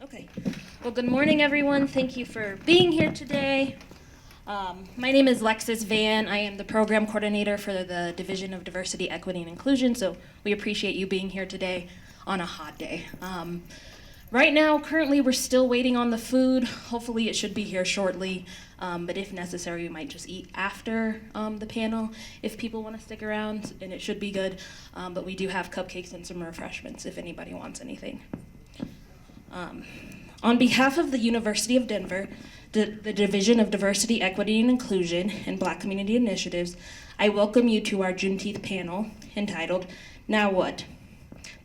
Okay. Well, good morning, everyone. Thank you for being here today. My name is Lexis Van. I am the program coordinator for the Division of Diversity, Equity, and Inclusion, so we appreciate you being here today on a hot day. Right now, currently, we're still waiting on the food. Hopefully, it should be here shortly, but if necessary, we might just eat after the panel if people want to stick around, and it should be good. But we do have cupcakes and some refreshments if anybody wants anything. On behalf of the University of Denver, the Division of Diversity, Equity, and Inclusion, and Black Community Initiatives, I welcome you to our Juneteenth panel entitled, Now What?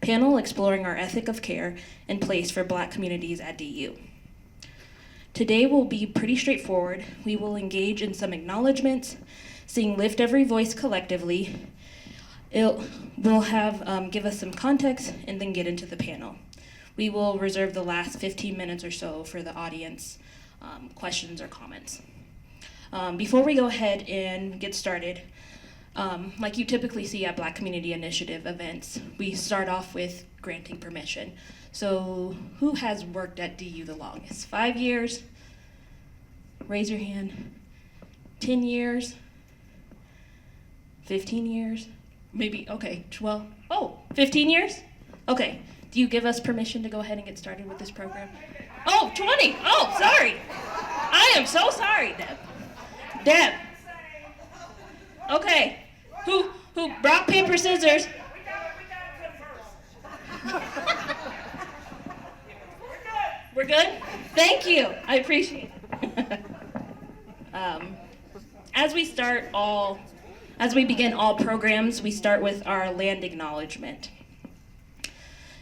Panel exploring our ethic of care and place for Black communities at DU. Today will be pretty straightforward. We will engage in some acknowledgments, sing Lift Every Voice collectively. We'll have give us some context and then get into the panel. We will reserve the last 15 minutes or so for the audience questions or comments. Before we go ahead and get started, like you typically see at Black Community Initiative events, we start off with granting permission. So who has worked at DU the longest? 5 years? Raise your hand. 10 years? 15 years? Maybe, okay, 12, 15 years? Okay, do you give us permission to go ahead and get started with this program? 20, sorry. I am so sorry, Deb. Okay, who, rock, paper, scissors? We're good? Thank you, I appreciate it. As we begin all programs, we start with our land acknowledgement.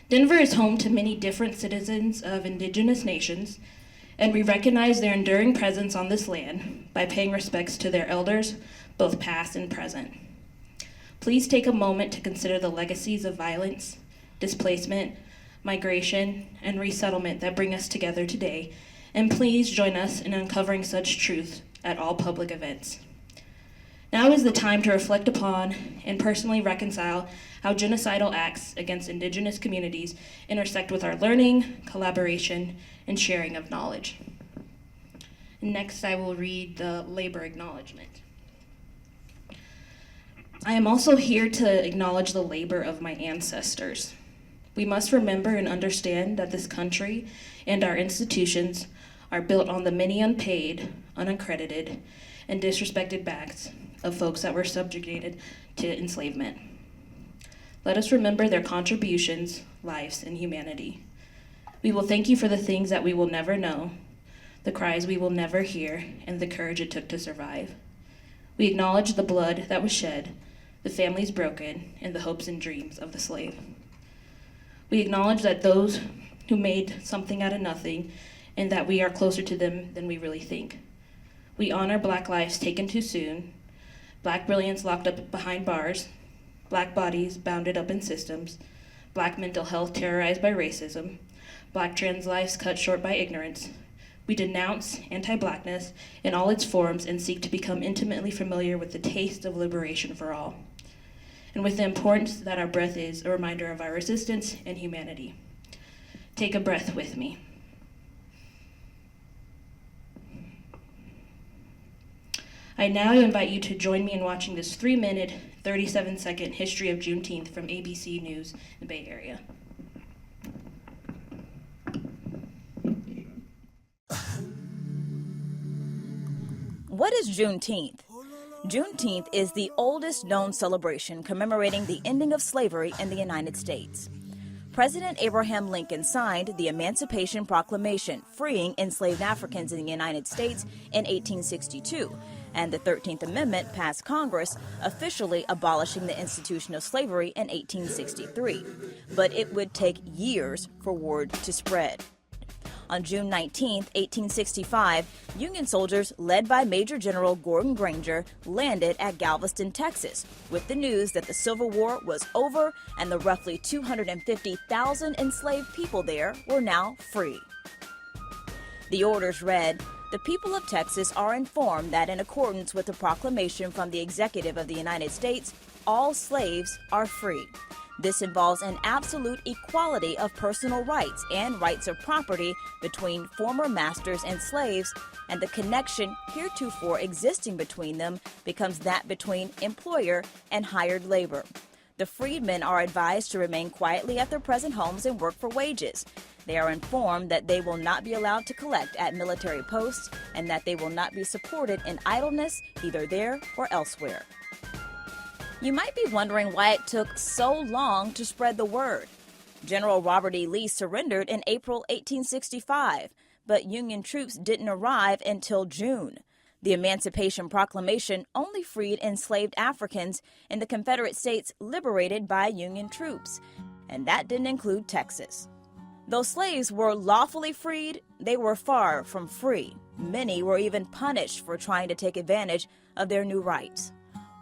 Denver is home to many different citizens of indigenous nations, and we recognize their enduring presence on this land by paying respects to their elders, both past and present. Please take a moment to consider the legacies of violence, displacement, migration, and resettlement that bring us together today, and please join us in uncovering such truth at all public events. Now is the time to reflect upon and personally reconcile how genocidal acts against indigenous communities intersect with our learning, collaboration, and sharing of knowledge. Next, I will read the labor acknowledgement. I am also here to acknowledge the labor of my ancestors. We must remember and understand that this country and our institutions are built on the many unpaid, unaccredited, and disrespected backs of folks that were subjugated to enslavement. Let us remember their contributions, lives, and humanity. We will thank you for the things that we will never know, the cries we will never hear, and the courage it took to survive. We acknowledge the blood that was shed, the families broken, and the hopes and dreams of the slave. We acknowledge that those who made something out of nothing, and that we are closer to them than we really think. We honor Black lives taken too soon, Black brilliance locked up behind bars, Black bodies bounded up in systems, Black mental health terrorized by racism, Black trans lives cut short by ignorance. We denounce anti-Blackness in all its forms and seek to become intimately familiar with the taste of liberation for all, and with the importance that our breath is a reminder of our resistance and humanity. Take a breath with me. I now invite you to join me in watching this 3-minute, 37-second history of Juneteenth from ABC News in the Bay Area. What is Juneteenth? Juneteenth is the oldest known celebration commemorating the ending of slavery in the United States. President Abraham Lincoln signed the Emancipation Proclamation, freeing enslaved Africans in the United States in 1862, and the 13th Amendment passed Congress, officially abolishing the institution of slavery in 1863. But it would take years for word to spread. On June 19, 1865, Union soldiers led by Major General Gordon Granger landed at Galveston, Texas, with the news that the Civil War was over and the roughly 250,000 enslaved people there were now free. The orders read, "The people of Texas are informed that in accordance with the proclamation from the Executive of the United States, all slaves are free. This involves an absolute equality of personal rights and rights of property between former masters and slaves, and the connection heretofore existing between them becomes that between employer and hired labor. The freedmen are advised to remain quietly at their present homes and work for wages. They are informed that they will not be allowed to collect at military posts and that they will not be supported in idleness either there or elsewhere. You might be wondering why it took so long to spread the word. General Robert E. Lee surrendered in April 1865, but Union troops didn't arrive until June. The Emancipation Proclamation only freed enslaved Africans in the Confederate States liberated by Union troops, and that didn't include Texas. Though slaves were lawfully freed, they were far from free. Many were even punished for trying to take advantage of their new rights.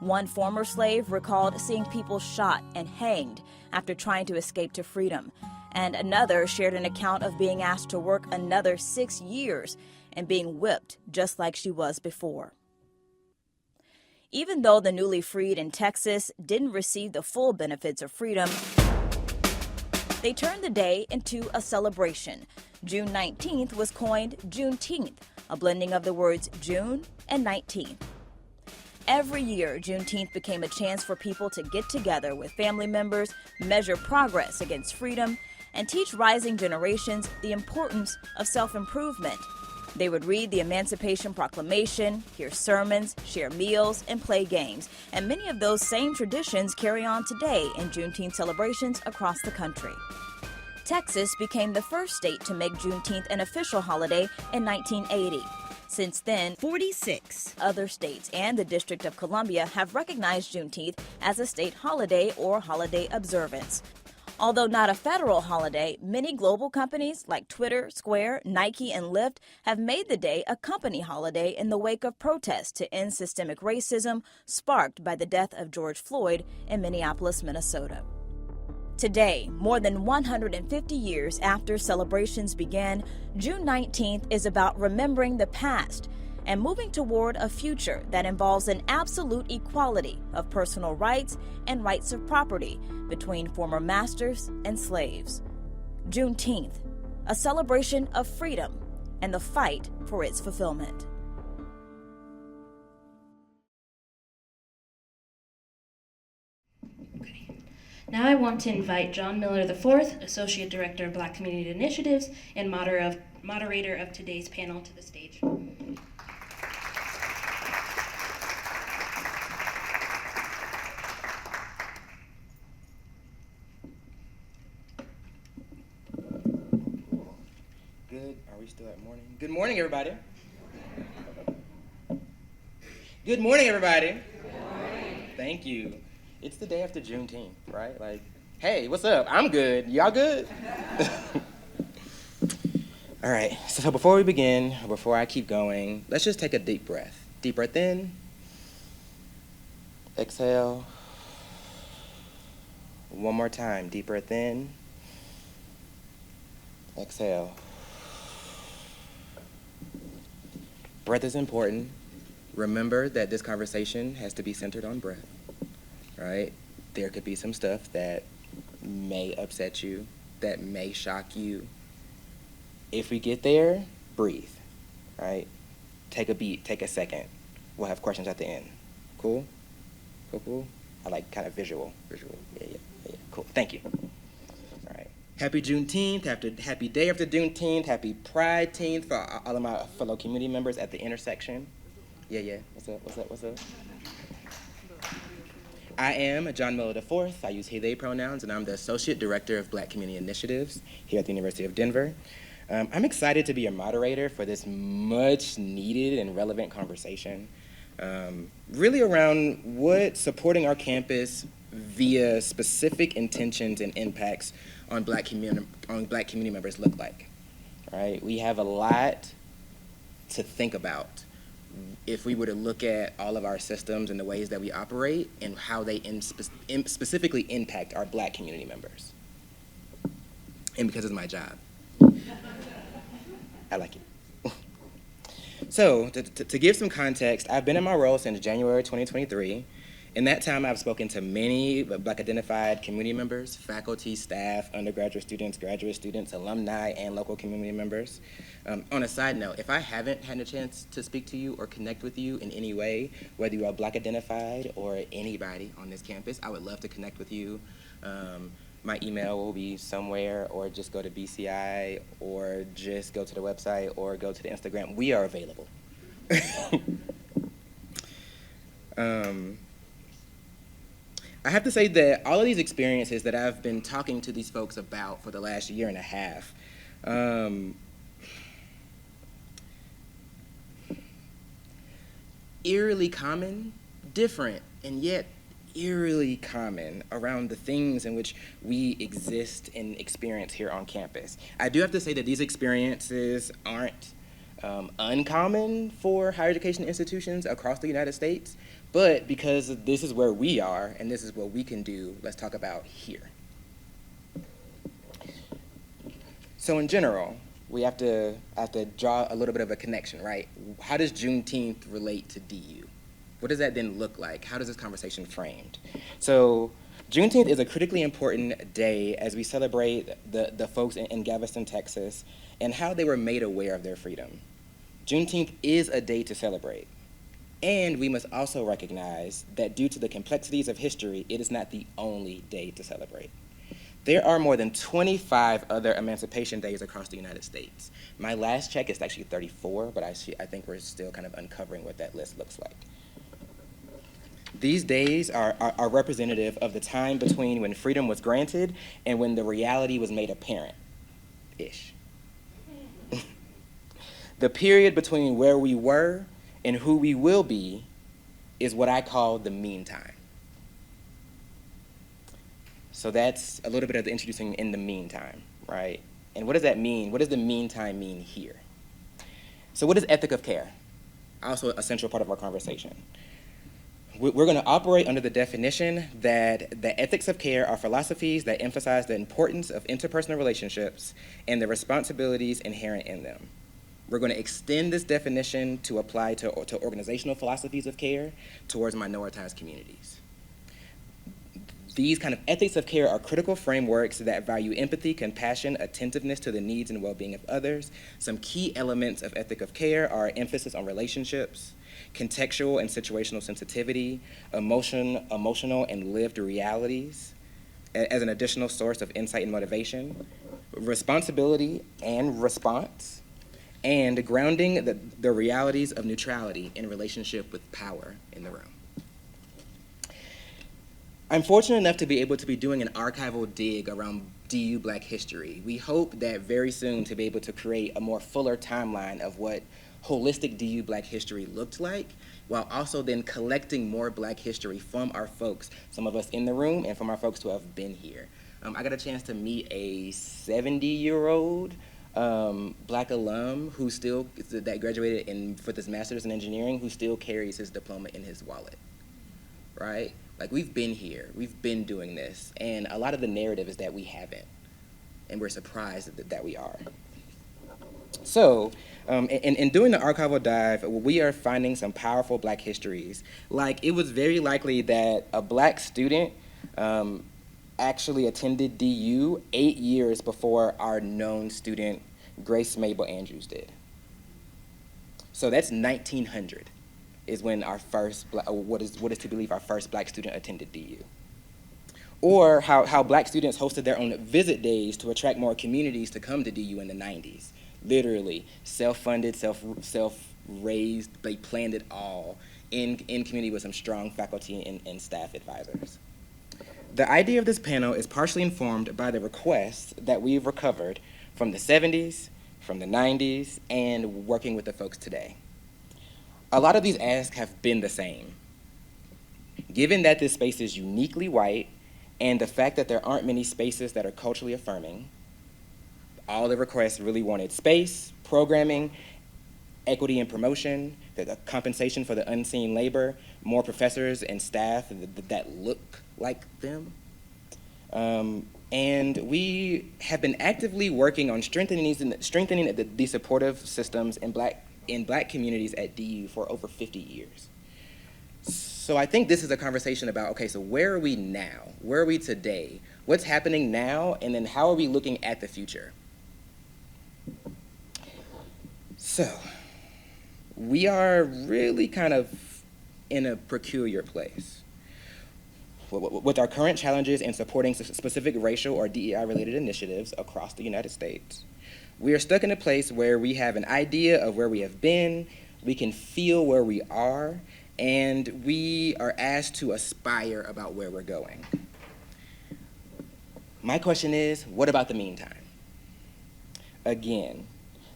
One former slave recalled seeing people shot and hanged after trying to escape to freedom, and another shared an account of being asked to work another 6 years and being whipped just like she was before. Even though the newly freed in Texas didn't receive the full benefits of freedom, they turned the day into a celebration. June 19th was coined Juneteenth, a blending of the words June and 19th. Every year, Juneteenth became a chance for people to get together with family members, measure progress against freedom, and teach rising generations the importance of self-improvement. They would read the Emancipation Proclamation, hear sermons, share meals, and play games. And many of those same traditions carry on today in Juneteenth celebrations across the country. Texas became the first state to make Juneteenth an official holiday in 1980. Since then, 46 other states and the District of Columbia have recognized Juneteenth as a state holiday or holiday observance. Although not a federal holiday, many global companies like Twitter, Square, Nike, and Lyft have made the day a company holiday in the wake of protests to end systemic racism sparked by the death of George Floyd in Minneapolis, Minnesota. Today, more than 150 years after celebrations began, June 19th is about remembering the past and moving toward a future that involves an absolute equality of personal rights and rights of property between former masters and slaves. Juneteenth, a celebration of freedom and the fight for its fulfillment. Now I want to invite John Miller IV, Associate Director of Black Community Initiatives and moderator of today's panel, to the stage. Good. Are we still at morning? Good morning, everybody. Good morning, everybody. Good morning. Thank you. It's the day after Juneteenth, right? Like, hey, what's up? I'm good. Y'all good? All right. So before we begin, before I keep going, let's just take a deep breath. Deep breath in. Exhale. One more time. Deep breath in. Exhale. Breath is important. Remember that this conversation has to be centered on breath, right? There could be some stuff that may upset you, that may shock you. If we get there, breathe, right? Take a beat, take a second. We'll have questions at the end. Cool? Cool? I like kind of visual. Yeah. Cool, thank you. All right. Happy Juneteenth, happy day after Juneteenth, happy Pride-teenth for all of my fellow community members at the intersection. Yeah. What's up? I am John Miller IV. I use he, they pronouns, and I'm the Associate Director of Black Community Initiatives here at the University of Denver. I'm excited to be a moderator for this much needed and relevant conversation, really around what supporting our campus via specific intentions and impacts on Black community members look like. Right? We have a lot to think about if we were to look at all of our systems and the ways that we operate and how they specifically impact our Black community members. And because it's my job. I like it. So, to give some context, I've been in my role since January 2023, In that time, I've spoken to many Black identified community members, faculty, staff, undergraduate students, graduate students, alumni, and local community members. On a side note, if I haven't had a chance to speak to you or connect with you in any way, whether you are Black identified or anybody on this campus, I would love to connect with you. My email will be somewhere, or just go to BCI, or just go to the website, or go to the Instagram. We are available. I have to say that all of these experiences that I've been talking to these folks about for the last year and a half, eerily common, different, and yet eerily common around the things in which we exist and experience here on campus. I do have to say that these experiences aren't uncommon for higher education institutions across the United States, but because this is where we are and this is what we can do, let's talk about here. So in general, we have to draw a little bit of a connection, right? How does Juneteenth relate to DU? What does that then look like? How does this conversation framed? So Juneteenth is a critically important day as we celebrate the folks in Galveston, Texas, and how they were made aware of their freedom. Juneteenth is a day to celebrate. And we must also recognize that due to the complexities of history, it is not the only day to celebrate. There are more than 25 other Emancipation Days across the United States. My last check is actually 34, but I think we're still kind of uncovering what that list looks like. These days are representative of the time between when freedom was granted and when the reality was made apparent-ish. The period between where we were and who we will be is what I call the meantime. So that's a little bit of the introducing in the meantime, right? And what does that mean? What does the meantime mean here? So what is ethic of care? Also a central part of our conversation. We're going to operate under the definition that the ethics of care are philosophies that emphasize the importance of interpersonal relationships and the responsibilities inherent in them. We're going to extend this definition to apply to organizational philosophies of care towards minoritized communities. These kind of ethics of care are critical frameworks that value empathy, compassion, attentiveness to the needs and well-being of others. Some key elements of ethic of care are emphasis on relationships, contextual and situational sensitivity, emotional and lived realities as an additional source of insight and motivation, responsibility and response, and grounding the realities of neutrality in relationship with power in the room. I'm fortunate enough to be able to be doing an archival dig around DU Black history. We hope that very soon to be able to create a more fuller timeline of what holistic DU Black history looked like, while also then collecting more Black history from our folks, some of us in the room and from our folks who have been here. I got a chance to meet a 70-year-old Black alum who that graduated for this master's in engineering, who still carries his diploma in his wallet, right? Like, we've been here, we've been doing this, and a lot of the narrative is that we haven't, and we're surprised that we are. So, in doing the archival dive, we are finding some powerful Black histories. Like, it was very likely that a Black student actually attended DU 8 years before our known student, Grace Mabel Andrews, did. So that's 1900. Is when our first, what is to believe our first Black student attended DU. Or how Black students hosted their own visit days to attract more communities to come to DU in the 90s. Literally, self-funded, self-raised, they planned it all in community with some strong faculty and staff advisors. The idea of this panel is partially informed by the requests that we've recovered from the 70s, from the 90s, and working with the folks today. A lot of these asks have been the same. Given that this space is uniquely white and the fact that there aren't many spaces that are culturally affirming, all the requests really wanted space, programming, equity and promotion, the compensation for the unseen labor, more professors and staff that look like them. And we have been actively working on strengthening the supportive systems in Black communities at DU for over 50 years. So I think this is a conversation about, okay, so where are we now? Where are we today? What's happening now? And then how are we looking at the future? So we are really kind of in a peculiar place. With our current challenges in supporting specific racial or DEI-related initiatives across the United States, we are stuck in a place where we have an idea of where we have been, we can feel where we are, and we are asked to aspire about where we're going. My question is, what about the meantime? Again,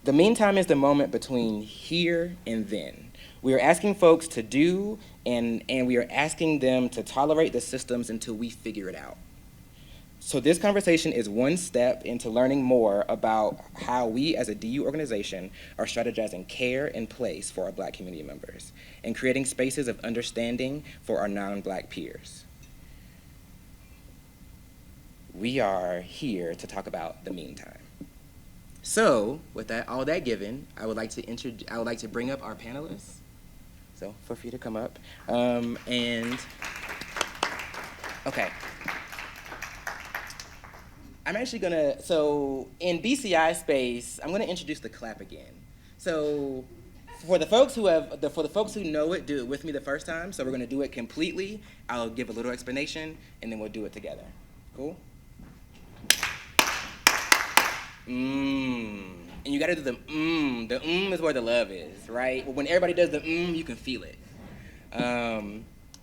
the meantime is the moment between here and then. We are asking folks to do, and we are asking them to tolerate the systems until we figure it out. So this conversation is one step into learning more about how we as a DU organization are strategizing care and place for our Black community members and creating spaces of understanding for our non-Black peers. We are here to talk about the meantime. So, with that, all that given, I would like to bring up our panelists. So, feel free to come up. Okay. I'm actually gonna, so in BCI space, I'm gonna introduce the clap again. So, for the folks who know it, do it with me the first time. So we're gonna do it completely. I'll give a little explanation, and then we'll do it together. Cool? And you gotta do the The is where the love is, right? When everybody does the you can feel it.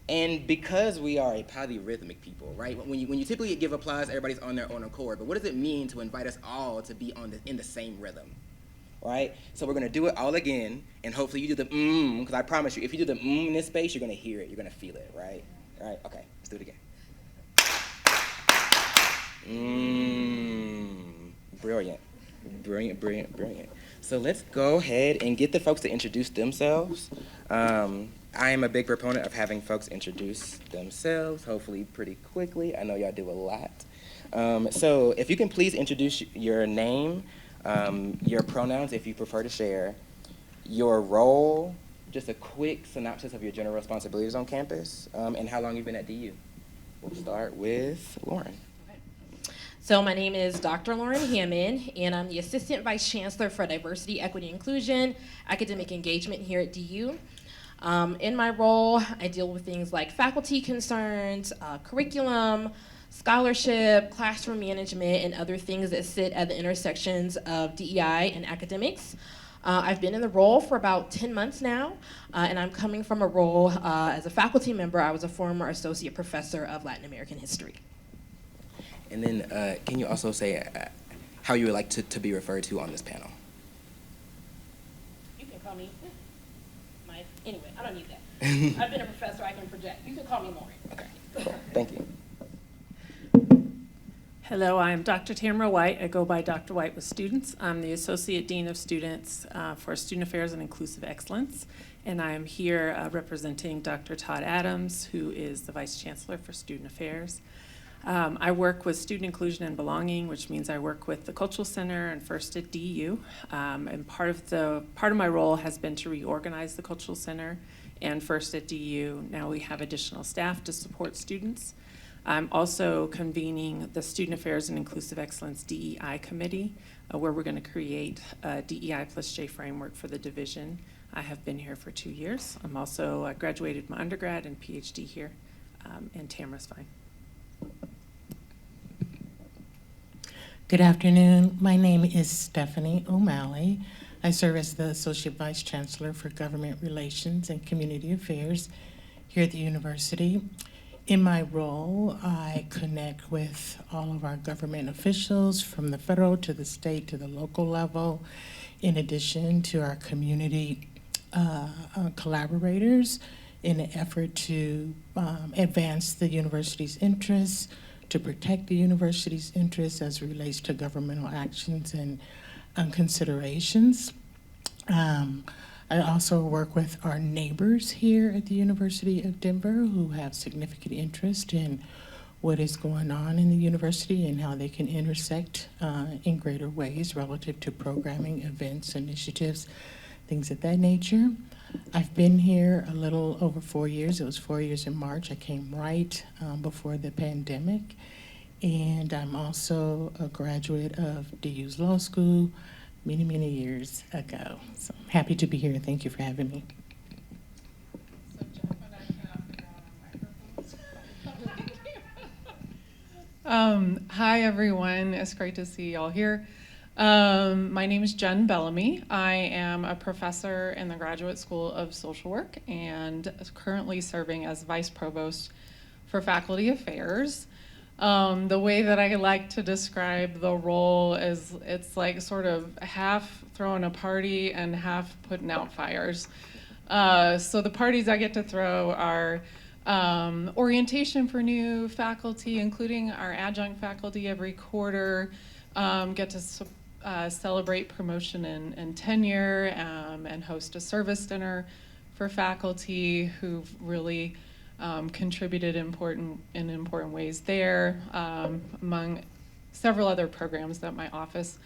And because we are a polyrhythmic people, right? When you typically give applause, everybody's on their own accord. But what does it mean to invite us all to be in the same rhythm, right? So we're gonna do it all again, and hopefully you do the because I promise you, if you do the in this space, you're gonna hear it, you're gonna feel it, right? All right, okay, let's do it again. Brilliant. Brilliant, brilliant, brilliant. So let's go ahead and get the folks to introduce themselves. I am a big proponent of having folks introduce themselves, hopefully pretty quickly. I know y'all do a lot. So if you can please introduce your name, your pronouns if you prefer to share, your role, just a quick synopsis of your general responsibilities on campus, and how long you've been at DU. We'll start with Lauren. So my name is Dr. Lauren Hammond, and I'm the Assistant Vice Chancellor for Diversity, Equity, Inclusion, Academic Engagement here at DU. In my role, I deal with things like faculty concerns, curriculum, scholarship, classroom management, and other things that sit at the intersections of DEI and academics. I've been in the role for about 10 months now, and I'm coming from a role as a faculty member. I was a former associate professor of Latin American history. And then can you also say how you would like to be referred to on this panel? You can call me, anyway, I don't need that. I've been a professor, I can project. You can call me Lauren. Okay, cool. Thank you. Hello, I'm Dr. Tamara White. I go by Dr. White with students. I'm the Associate Dean of Students for Student Affairs and Inclusive Excellence. And I am here representing Dr. Todd Adams, who is the Vice Chancellor for Student Affairs. I work with student inclusion and belonging, which means I work with the Cultural Center and First at DU. And part of my role has been to reorganize the Cultural Center and First at DU. Now we have additional staff to support students. I'm also convening the Student Affairs and Inclusive Excellence DEI Committee, where we're going to create a DEI plus J framework for the division. I have been here for 2 years. I'm also graduated my undergrad and PhD here, and Tamara's fine. Good afternoon. My name is Stephanie O'Malley. I serve as the Associate Vice Chancellor for Government Relations and Community Affairs here at the university. In my role, I connect with all of our government officials from the federal to the state to the local level, in addition to our community collaborators in an effort to advance the university's interests, to protect the university's interests as it relates to governmental actions and considerations. I also work with our neighbors here at the University of Denver who have significant interest in what is going on in the university and how they can intersect in greater ways relative to programming, events, initiatives, things of that nature. I've been here a little over 4 years. It was 4 years in March. I came right before the pandemic. And I'm also a graduate of DU's law school many, many years ago. So I'm happy to be here, and thank you for having me. So Jeff and I have microphones. Hi, everyone. It's great to see y'all here. My name is Jen Bellamy. I am a professor in the Graduate School of Social Work and currently serving as Vice Provost for Faculty Affairs. The way that I like to describe the role is it's like sort of half throwing a party and half putting out fires. So the parties I get to throw are orientation for new faculty, including our adjunct faculty every quarter, get to celebrate promotion and tenure, and host a service dinner for faculty who've really contributed in important ways there, among several other programs that my office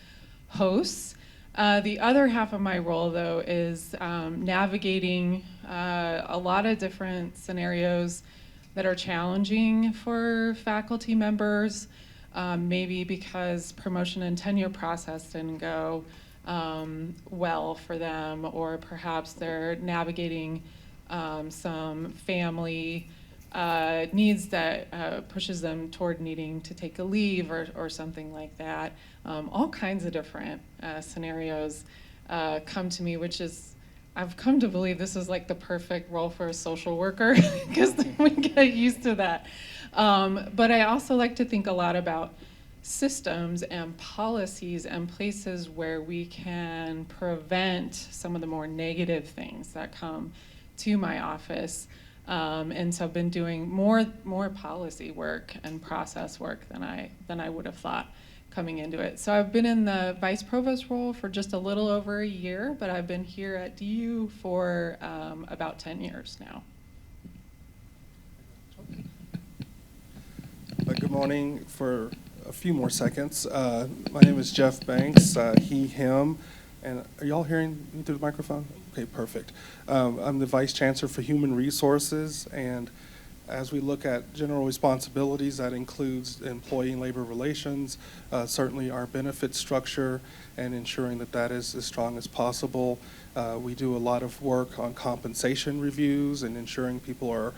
hosts. The other half of my role, though, is navigating a lot of different scenarios that are challenging for faculty members, maybe because promotion and tenure process didn't go well for them, or perhaps they're navigating some family needs that pushes them toward needing to take a leave or something like that. All kinds of different scenarios come to me, which is, I've come to believe this is like the perfect role for a social worker because we get used to that. But I also like to think a lot about systems and policies and places where we can prevent some of the more negative things that come to my office. And so I've been doing more policy work and process work than I would have thought coming into it. So I've been in the vice provost role for just a little over a year, but I've been here at DU for about 10 years now. Good morning. For a few more seconds, my name is Jeff Banks, he, him, and are y'all hearing me through the microphone? Okay, perfect. I'm the Vice Chancellor for Human Resources, and as we look at general responsibilities, that includes employee and labor relations, certainly our benefit structure, and ensuring that that is as strong as possible. We do a lot of work on compensation reviews and ensuring people are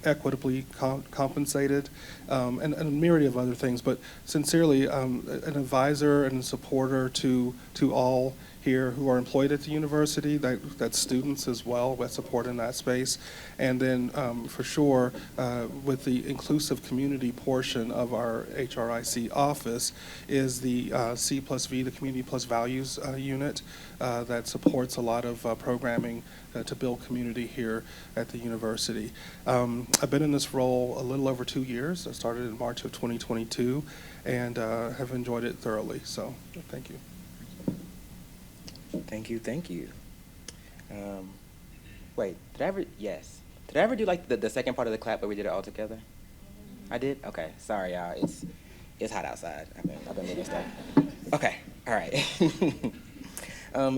equitably compensated, and a myriad of other things. But sincerely, an advisor and a supporter to all here who are employed at the university, that's students as well, with support in that space. And then for sure, with the inclusive community portion of our HRIC office is the C+V, the Community Plus Values unit that supports a lot of programming to build community here at the university. I've been in this role a little over 2 years. I started in March of 2022 and have enjoyed it thoroughly. So thank you. Thank you, thank you. Wait, did I ever do like the second part of the clap, but we did it all together? I did? Okay, sorry y'all, it's hot outside. I've been moving stuff. Okay, all right.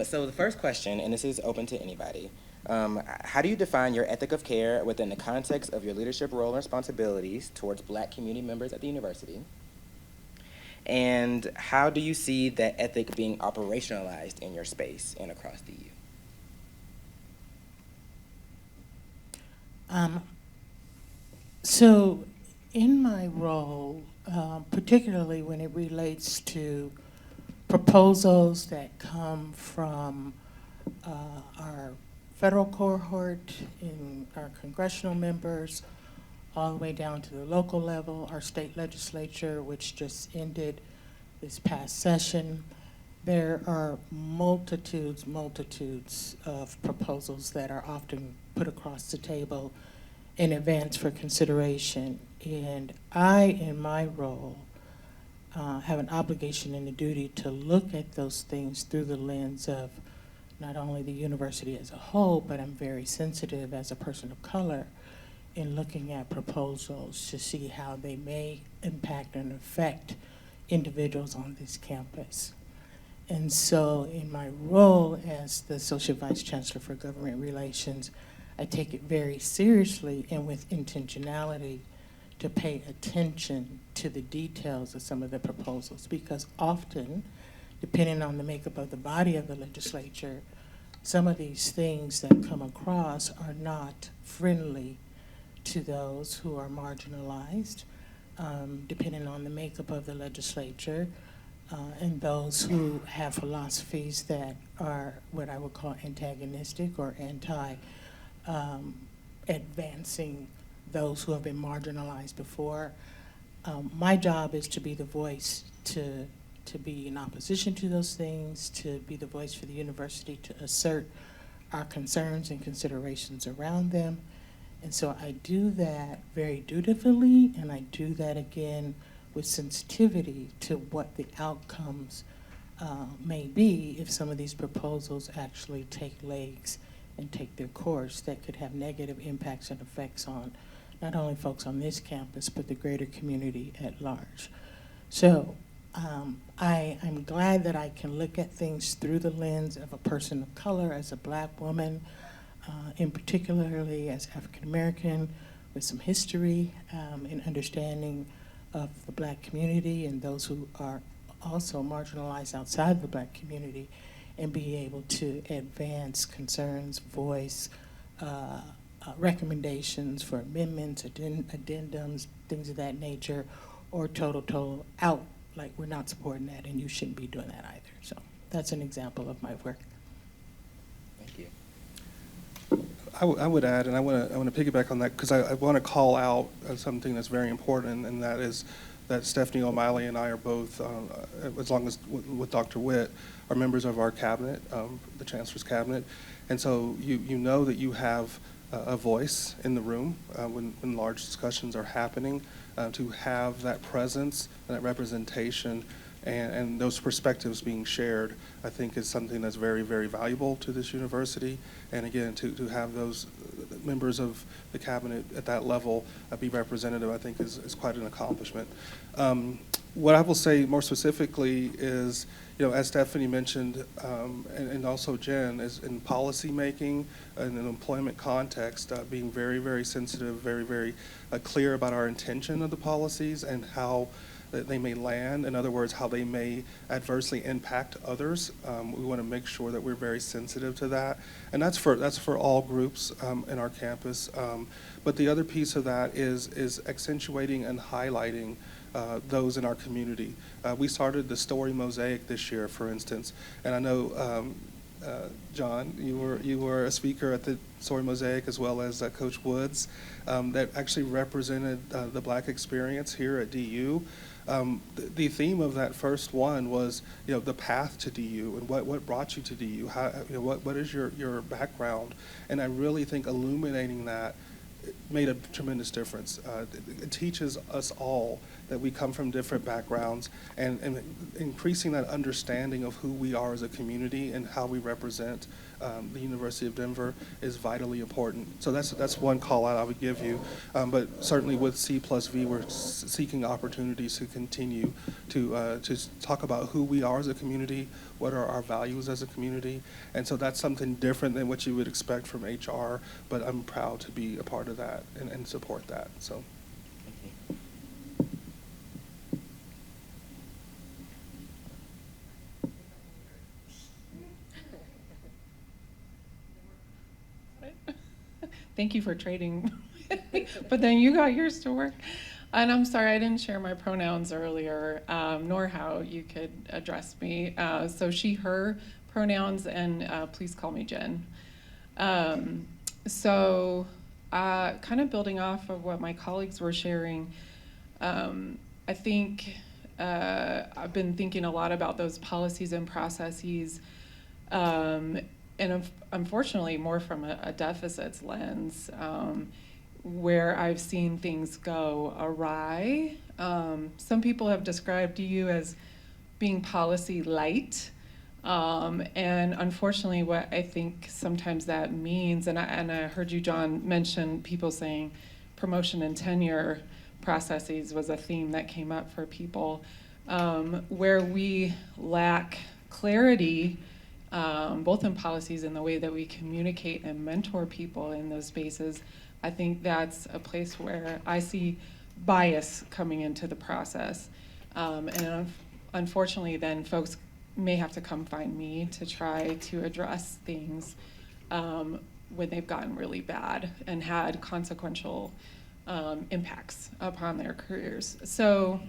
So the first question, and this is open to anybody, how do you define your ethic of care within the context of your leadership role and responsibilities towards Black community members at the university? And how do you see that ethic being operationalized in your space and across the U? So in my role, particularly when it relates to proposals that come from our federal cohort, in our congressional members, all the way down to the local level, our state legislature, which just ended this past session, there are multitudes of proposals that are often put across the table in advance for consideration. And I, in my role, have an obligation and a duty to look at those things through the lens of not only the university as a whole, but I'm very sensitive as a person of color in looking at proposals to see how they may impact and affect individuals on this campus. And so in my role as the Associate Vice Chancellor for Government Relations, I take it very seriously and with intentionality to pay attention to the details of some of the proposals, because often, depending on the makeup of the body of the legislature, some of these things that come across are not friendly to those who are marginalized, depending on the makeup of the legislature, and those who have philosophies that are what I would call antagonistic or anti-advancing those who have been marginalized before. My job is to be the voice to be in opposition to those things, to be the voice for the university to assert our concerns and considerations around them. And so I do that very dutifully, and I do that again with sensitivity to what the outcomes may be if some of these proposals actually take legs and take their course that could have negative impacts and effects on not only folks on this campus, but the greater community at large. So I'm glad that I can look at things through the lens of a person of color, as a Black woman, in particularly as African American, with some history and understanding of the Black community and those who are also marginalized outside the Black community, and be able to advance concerns, voice, recommendations for amendments, addendums, things of that nature, or total out, like we're not supporting that and you shouldn't be doing that either. So that's an example of my work. Thank you. I would add, and I want to piggyback on that, because I want to call out something that's very important, and that is that Stephanie O'Malley and I are both, as long as with Dr. Witt, are members of our cabinet, the Chancellor's cabinet, and so you know that you have a voice in the room when large discussions are happening, to have that presence and that representation and those perspectives being shared, I think is something that's very, very valuable to this university. And again, to have those members of the cabinet at that level be representative, I think is quite an accomplishment. What I will say more specifically is, as Stephanie mentioned, and also Jen, is in policy making and in employment context, being very, very sensitive, very, very clear about our intention of the policies and how that they may land. In other words, how they may adversely impact others. We want to make sure that we're very sensitive to that, and that's for all groups in our campus. But the other piece of that is accentuating and highlighting those in our community. We started the Story Mosaic this year, for instance, and I know John, you were a speaker at the Story Mosaic, as well as Coach Woods, that actually represented the Black experience here at DU. The theme of that first one was, the path to DU and what brought you to DU. How, what is your background? And I really think illuminating that made a tremendous difference. It teaches us all that we come from different backgrounds, and increasing that understanding of who we are as a community and how we represent the University of Denver is vitally important. So that's one call out I would give you. But certainly with C+V, we're seeking opportunities to continue to talk about who we are as a community, what are our values as a community, and so that's something different than what you would expect from HR, but I'm proud to be a part of that and support that. So. Thank you for trading, but then you got yours to work. And I'm sorry, I didn't share my pronouns earlier, nor how you could address me. So she, her pronouns, and please call me Jen. So kind of building off of what my colleagues were sharing, I think I've been thinking a lot about those policies and processes, and unfortunately more from a deficits lens, where I've seen things go awry. Some people have described you as being policy light, and unfortunately what I think sometimes that means, and I heard you, John, mention people saying promotion and tenure processes was a theme that came up for people, where we lack clarity, both in policies and the way that we communicate and mentor people in those spaces, I think that's a place where I see bias coming into the process. Unfortunately, then folks may have to come find me to try to address things when they've gotten really bad and had consequential impacts upon their careers. So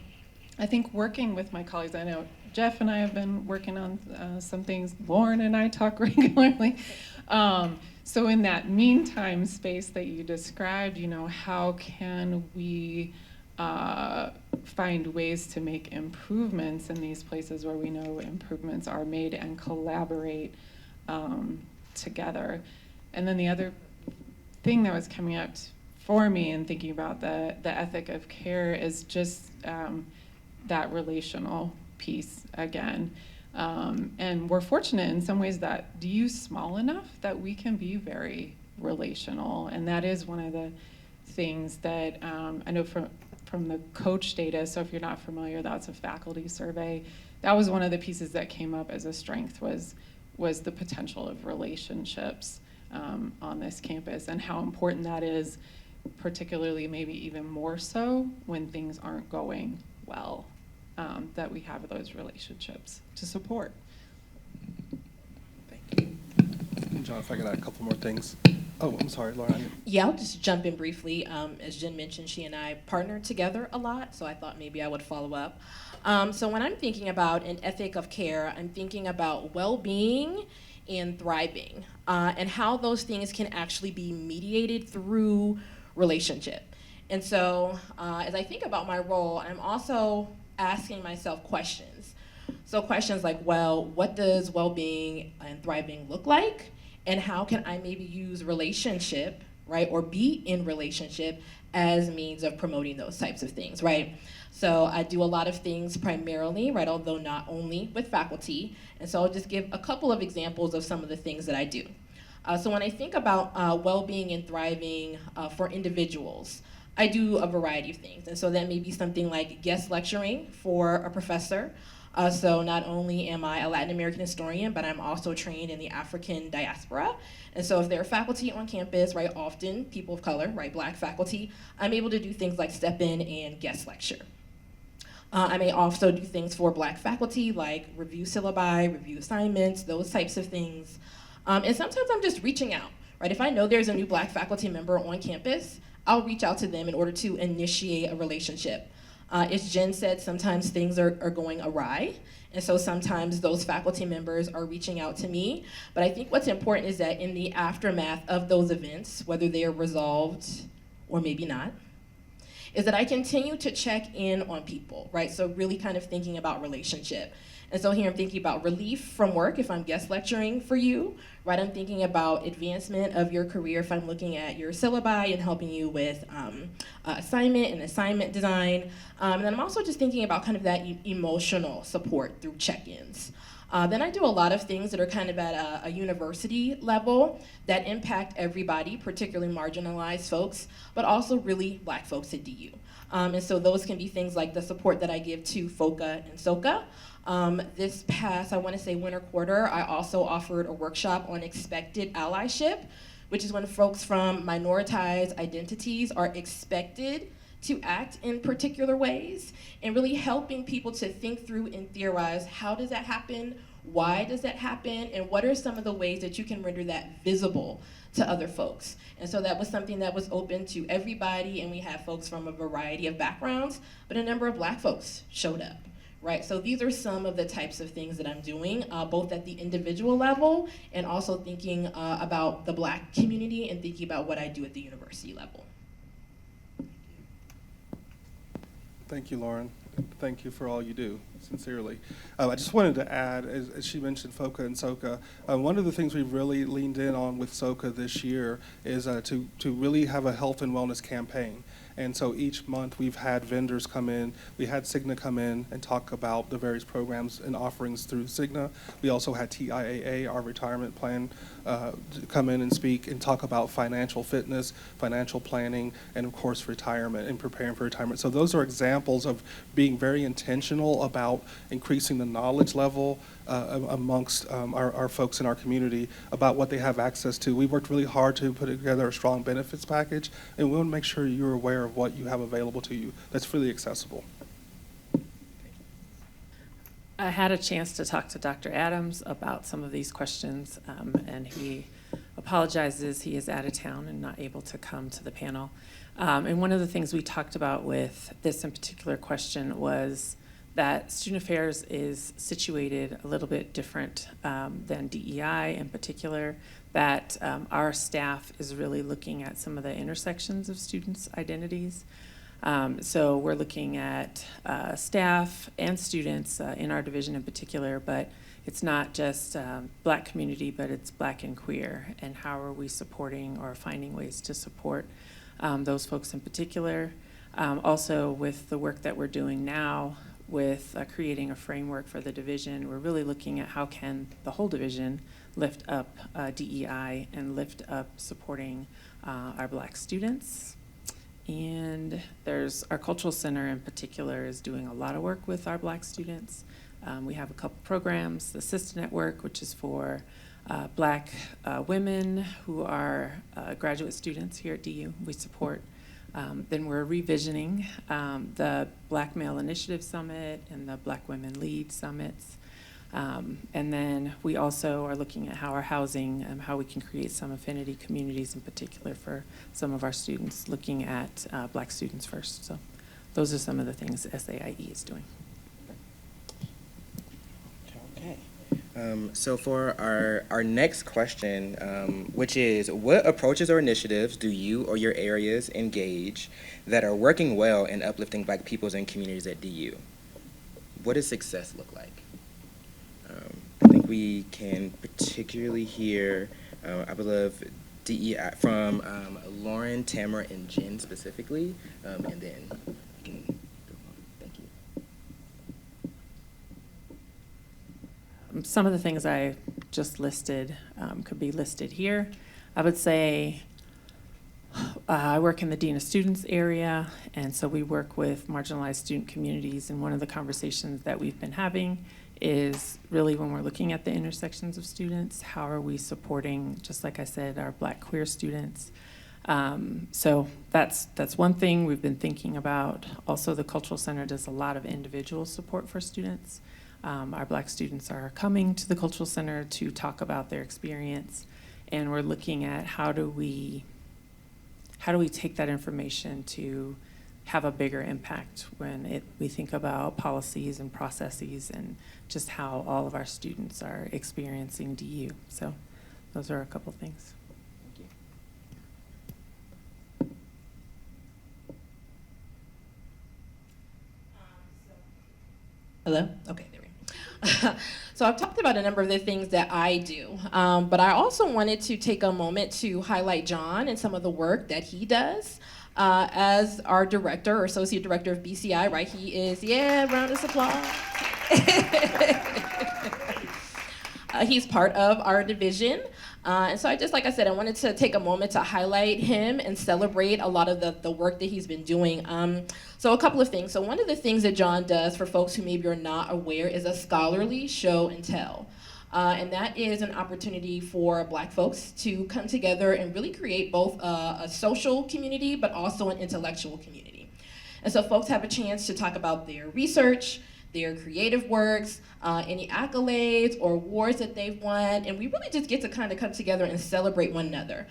I think working with my colleagues, I know Jeff and I have been working on some things. Lauren and I talk regularly. So in that meantime space that you described, how can we find ways to make improvements in these places where we know improvements are made and collaborate together? And then the other thing that was coming up for me in thinking about the ethic of care is just that relational piece again. And we're fortunate in some ways that DU's small enough that we can be very relational. And that is one of the things that I know from the coach data, so if you're not familiar, that's a faculty survey. That was one of the pieces that came up as a strength was the potential of relationships on this campus and how important that is, particularly maybe even more so when things aren't going well, that we have those relationships to support. Thank you. And John, if I could add a couple more things. Oh, I'm sorry, Lauren. Yeah, I'll just jump in briefly. As Jen mentioned, she and I partner together a lot, so I thought maybe I would follow up. So when I'm thinking about an ethic of care, I'm thinking about well-being and thriving, and how those things can actually be mediated through relationship. And so as I think about my role, I'm also asking myself questions. So questions like, well, what does well-being and thriving look like? And how can I maybe use relationship, right, or be in relationship as means of promoting those types of things, right? So I do a lot of things primarily, right, although not only with faculty. And so I'll just give a couple of examples of some of the things that I do. So when I think about well-being and thriving for individuals, I do a variety of things. And so that may be something like guest lecturing for a professor. So not only am I a Latin American historian, but I'm also trained in the African diaspora. And so if there are faculty on campus, right, often people of color, right, Black faculty, I'm able to do things like step in and guest lecture. I may also do things for Black faculty like review syllabi, review assignments, those types of things. And sometimes I'm just reaching out, right? If I know there's a new Black faculty member on campus, I'll reach out to them in order to initiate a relationship. As Jen said, sometimes things are going awry, and so sometimes those faculty members are reaching out to me. But I think what's important is that in the aftermath of those events, whether they are resolved or maybe not, is that I continue to check in on people, right? So really kind of thinking about relationship. And so here I'm thinking about relief from work if I'm guest lecturing for you, right? I'm thinking about advancement of your career if I'm looking at your syllabi and helping you with assignment and assignment design. And then I'm also just thinking about kind of that emotional support through check-ins. Then I do a lot of things that are kind of at a university level that impact everybody, particularly marginalized folks, but also really Black folks at DU. And so those can be things like the support that I give to FOCA and SOCA. This past, I want to say winter quarter, I also offered a workshop on expected allyship, which is when folks from minoritized identities are expected to act in particular ways, and really helping people to think through and theorize, how does that happen, why does that happen, and what are some of the ways that you can render that visible to other folks. And so that was something that was open to everybody, and we had folks from a variety of backgrounds, but a number of Black folks showed up. Right, so these are some of the types of things that I'm doing, both at the individual level and also thinking about the Black community and thinking about what I do at the university level. Thank you, Lauren. Thank you for all you do, sincerely. I just wanted to add, as she mentioned FOCA and SOCA, one of the things we've really leaned in on with SOCA this year is to really have a health and wellness campaign. And so each month we've had vendors come in. We had Cigna come in and talk about the various programs and offerings through Cigna. We also had TIAA, our retirement plan, come in and speak and talk about financial fitness, financial planning, and of course retirement and preparing for retirement. So those are examples of being very intentional about increasing the knowledge level amongst our folks in our community about what they have access to. We worked really hard to put together a strong benefits package, and we want to make sure you're aware of what you have available to you that's freely accessible. I had a chance to talk to Dr. Adams about some of these questions, and he apologizes he is out of town and not able to come to the panel. And one of the things we talked about with this in particular question was that student affairs is situated a little bit different than DEI in particular, that our staff is really looking at some of the intersections of students' identities. So we're looking at staff and students in our division in particular, but it's not just Black community, but it's Black and queer, and how are we supporting or finding ways to support those folks in particular. Also with the work that we're doing now with creating a framework for the division, we're really looking at how can the whole division lift up DEI and lift up supporting our Black students. And there's our cultural center in particular is doing a lot of work with our Black students. We have a couple programs, the Sister Network, which is for Black women who are graduate students here at DU. We support. Then we're revisioning the Black Male Initiative Summit and the Black Women Lead Summits. And then we also are looking at how our housing, how we can create some affinity communities in particular for some of our students, looking at Black students first. So those are some of the things SAIE is doing. Okay. So for our next question, which is, what approaches or initiatives do you or your areas engage that are working well in uplifting Black peoples and communities at DU? What does success look like? I think we can particularly hear, I believe, DEI from Lauren, Tamara, and Jen specifically, and then we can go on. Thank you. Some of the things I just listed could be listed here. I would say I work in the Dean of Students area, and so we work with marginalized student communities, and one of the conversations that we've been having is really when we're looking at the intersections of students, how are we supporting, just like I said, our Black queer students. So that's one thing we've been thinking about. Also, the Cultural Center does a lot of individual support for students. Our Black students are coming to the Cultural Center to talk about their experience, and we're looking at how do we take that information to have a bigger impact when we think about policies and processes and just how all of our students are experiencing DU. So those are a couple things. Thank you. Hello? Okay, there we go. So I've talked about a number of the things that I do, but I also wanted to take a moment to highlight John and some of the work that he does. As our director or associate director of BCI, right? He is, round of applause. He's part of our division. And so like I said, I wanted to take a moment to highlight him and celebrate a lot of the work that he's been doing. So a couple of things. So one of the things that John does for folks who maybe are not aware is a scholarly show and tell. And that is an opportunity for Black folks to come together and really create both a social community, but also an intellectual community. And so folks have a chance to talk about their research, their creative works, any accolades or awards that they've won, and we really just get to kind of come together and celebrate one another.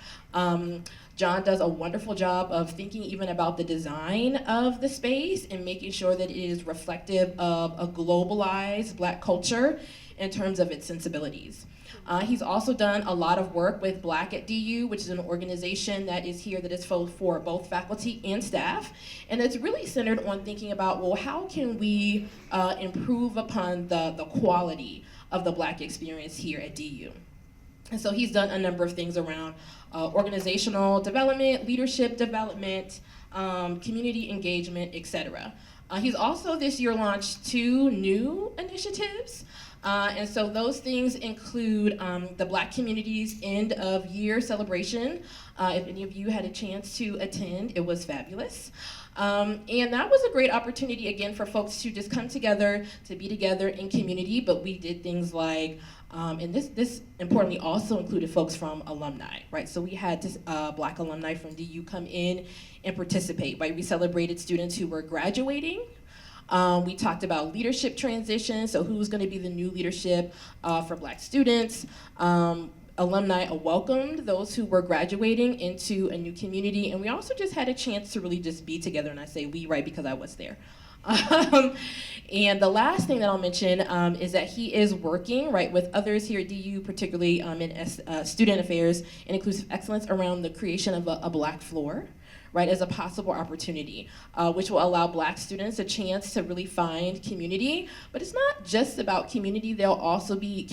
John does a wonderful job of thinking even about the design of the space and making sure that it is reflective of a globalized Black culture in terms of its sensibilities. He's also done a lot of work with Black at DU, which is an organization that is here that is for both faculty and staff. And it's really centered on thinking about, well, how can we improve upon the quality of the Black experience here at DU? And so he's done a number of things around organizational development, leadership development, community engagement, etc. He's also this year launched 2 new initiatives. And so those things include the Black Community's End of Year celebration. If any of you had a chance to attend, it was fabulous. And that was a great opportunity, again, for folks to just come together, to be together in community. But we did things like, and this importantly also included folks from alumni, right? So we had Black alumni from DU come in and participate, right? We celebrated students who were graduating. We talked about leadership transition, so who's going to be the new leadership for Black students. Alumni welcomed those who were graduating into a new community, and we also just had a chance to really just be together, and I say we, right, because I was there. And the last thing that I'll mention is that he is working, right, with others here at DU, particularly in student affairs and inclusive excellence, around the creation of a Black floor, right, as a possible opportunity, which will allow Black students a chance to really find community. But it's not just about community. They'll also be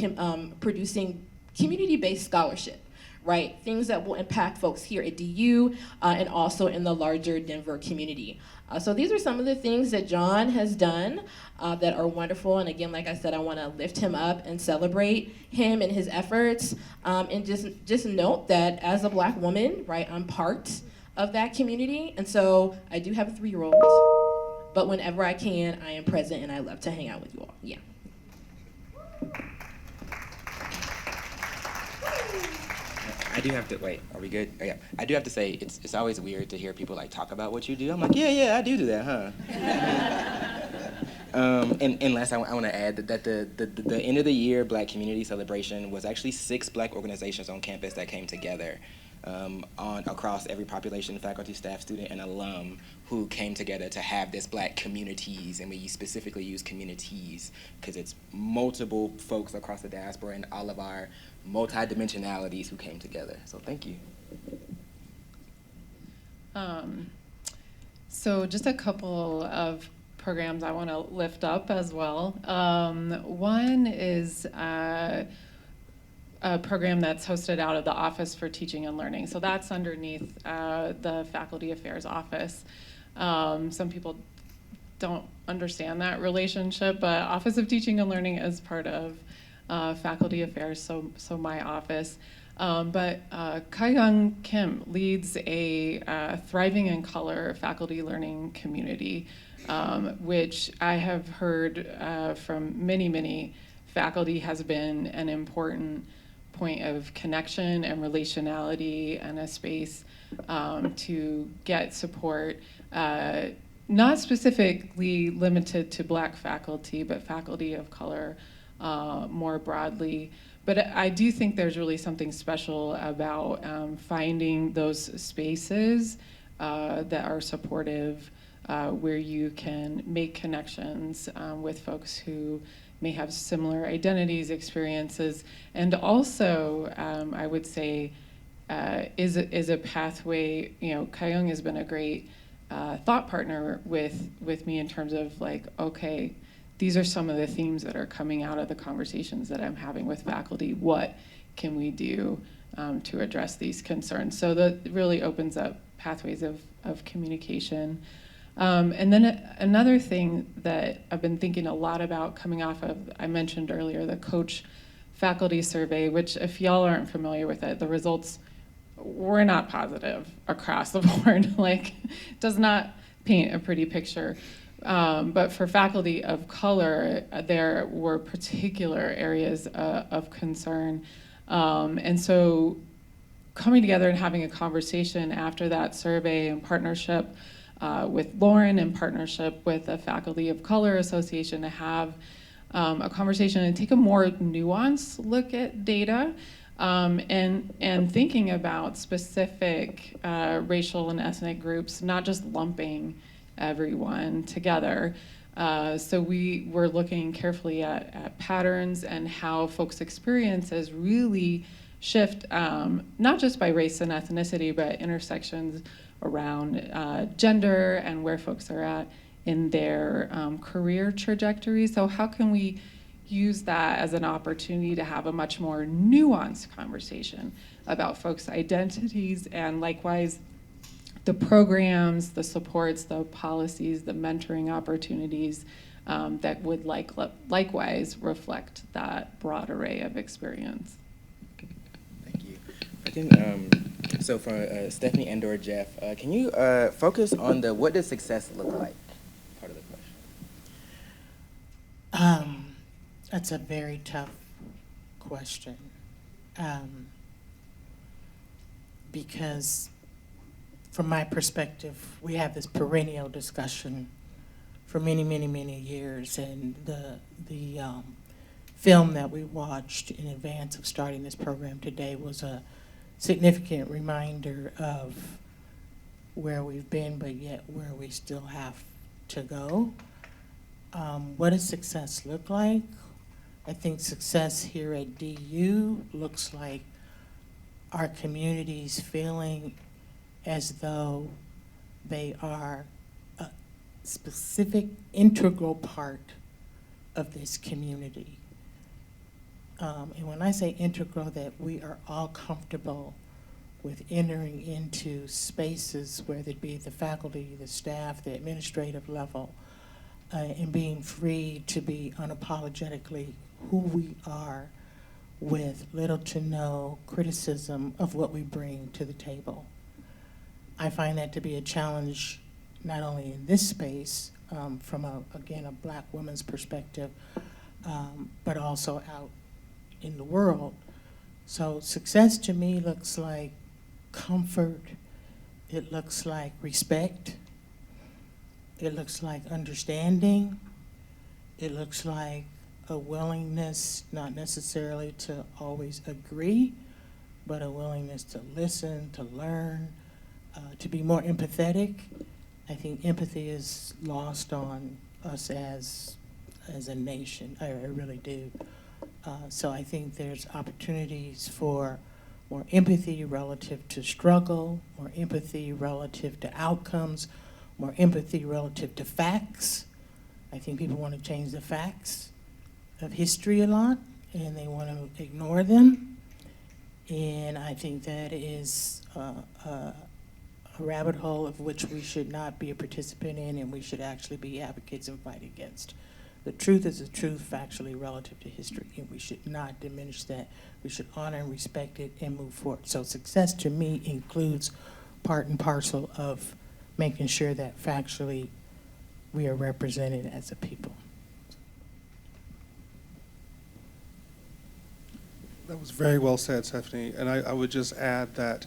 producing community-based scholarship, right? Things that will impact folks here at DU and also in the larger Denver community. So these are some of the things that John has done that are wonderful. And again, like I said, I want to lift him up and celebrate him and his efforts. And just note that as a Black woman, right, I'm part of that community. And so I do have a 3-year-old, but whenever I can, I am present and I love to hang out with you all. Yeah. I do have to, wait, are we good? Oh, yeah. I do have to say, it's always weird to hear people like talk about what you do. I'm like, yeah, I do that, huh? And last, I want to add that the end of the year Black community celebration was actually 6 Black organizations on campus that came together across every population, faculty, staff, student, and alum who came together to have this Black communities, and we specifically use communities because it's multiple folks across the diaspora and all of our multi-dimensionalities who came together. So thank you. So just a couple of programs I want to lift up as well. One is a program that's hosted out of the Office for Teaching and Learning. So that's underneath the Faculty Affairs Office. Some people don't understand that relationship, but Office of Teaching and Learning is part of Faculty Affairs, so my office. But Kai-Young Kim leads a Thriving in Color faculty learning community, which I have heard from many faculty has been an important point of connection and relationality and a space to get support, not specifically limited to Black faculty, but faculty of color more broadly. But I do think there's really something special about finding those spaces that are supportive, where you can make connections with folks who may have similar identities, experiences, and also I would say is a pathway. You know, Kai-Young has been a great thought partner with me in terms of like, okay, these are some of the themes that are coming out of the conversations that I'm having with faculty. What can we do to address these concerns? So that really opens up pathways of communication. And then another thing that I've been thinking a lot about coming off of, I mentioned earlier, the Coach Faculty Survey, which if y'all aren't familiar with it, the results were not positive across the board. Like, does not paint a pretty picture. But for faculty of color, there were particular areas of concern. And so coming together and having a conversation after that survey in partnership with Lauren, in partnership with the Faculty of Color Association, to have a conversation and take a more nuanced look at data, and thinking about specific racial and ethnic groups, not just lumping everyone together. So we were looking carefully at patterns and how folks' experiences really shift, not just by race and ethnicity, but intersections around gender and where folks are at in their career trajectory. So how can we use that as an opportunity to have a much more nuanced conversation about folks' identities, and likewise the programs, the supports, the policies, the mentoring opportunities that would likewise reflect that broad array of experience. Thank you. I can, so for Stephanie and/or Jeff, can you focus on the what does success look like part of the question? That's a very tough question. Because from my perspective, we have this perennial discussion for many, many, many years, and the film that we watched in advance of starting this program today was a significant reminder of where we've been, but yet where we still have to go. What does success look like? I think success here at DU looks like our communities feeling as though they are a specific integral part of this community. And when I say integral, that we are all comfortable with entering into spaces, whether it be the faculty, the staff, the administrative level, and being free to be unapologetically who we are, with little to no criticism of what we bring to the table. I find that to be a challenge not only in this space, from again, a Black woman's perspective, but also out in the world. So success to me looks like comfort, it looks like respect, it looks like understanding, it looks like a willingness, not necessarily to always agree, but a willingness to listen, to learn, to be more empathetic. I think empathy is lost on us as a nation. I really do. So I think there's opportunities for more empathy relative to struggle, more empathy relative to outcomes, more empathy relative to facts. I think people want to change the facts of history a lot, and they want to ignore them. And I think that is a rabbit hole of which we should not be a participant in, and we should actually be advocates and fight against. The truth is the truth factually relative to history, and we should not diminish that. We should honor and respect it and move forward. So success to me includes part and parcel of making sure that factually we are represented as a people. That was very well said, Stephanie. And I would just add that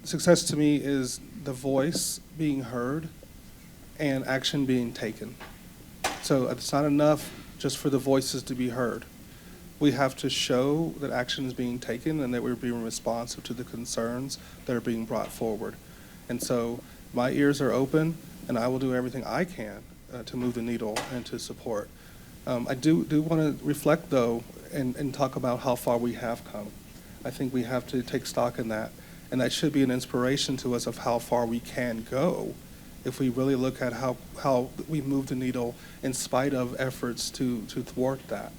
success to me is the voice being heard and action being taken. So it's not enough just for the voices to be heard. We have to show that action is being taken and that we're being responsive to the concerns that are being brought forward. And so my ears are open, and I will do everything I can to move the needle and to support. I do want to reflect, though, and talk about how far we have come. I think we have to take stock in that, and that should be an inspiration to us of how far we can go if we really look at how we move the needle in spite of efforts to thwart that.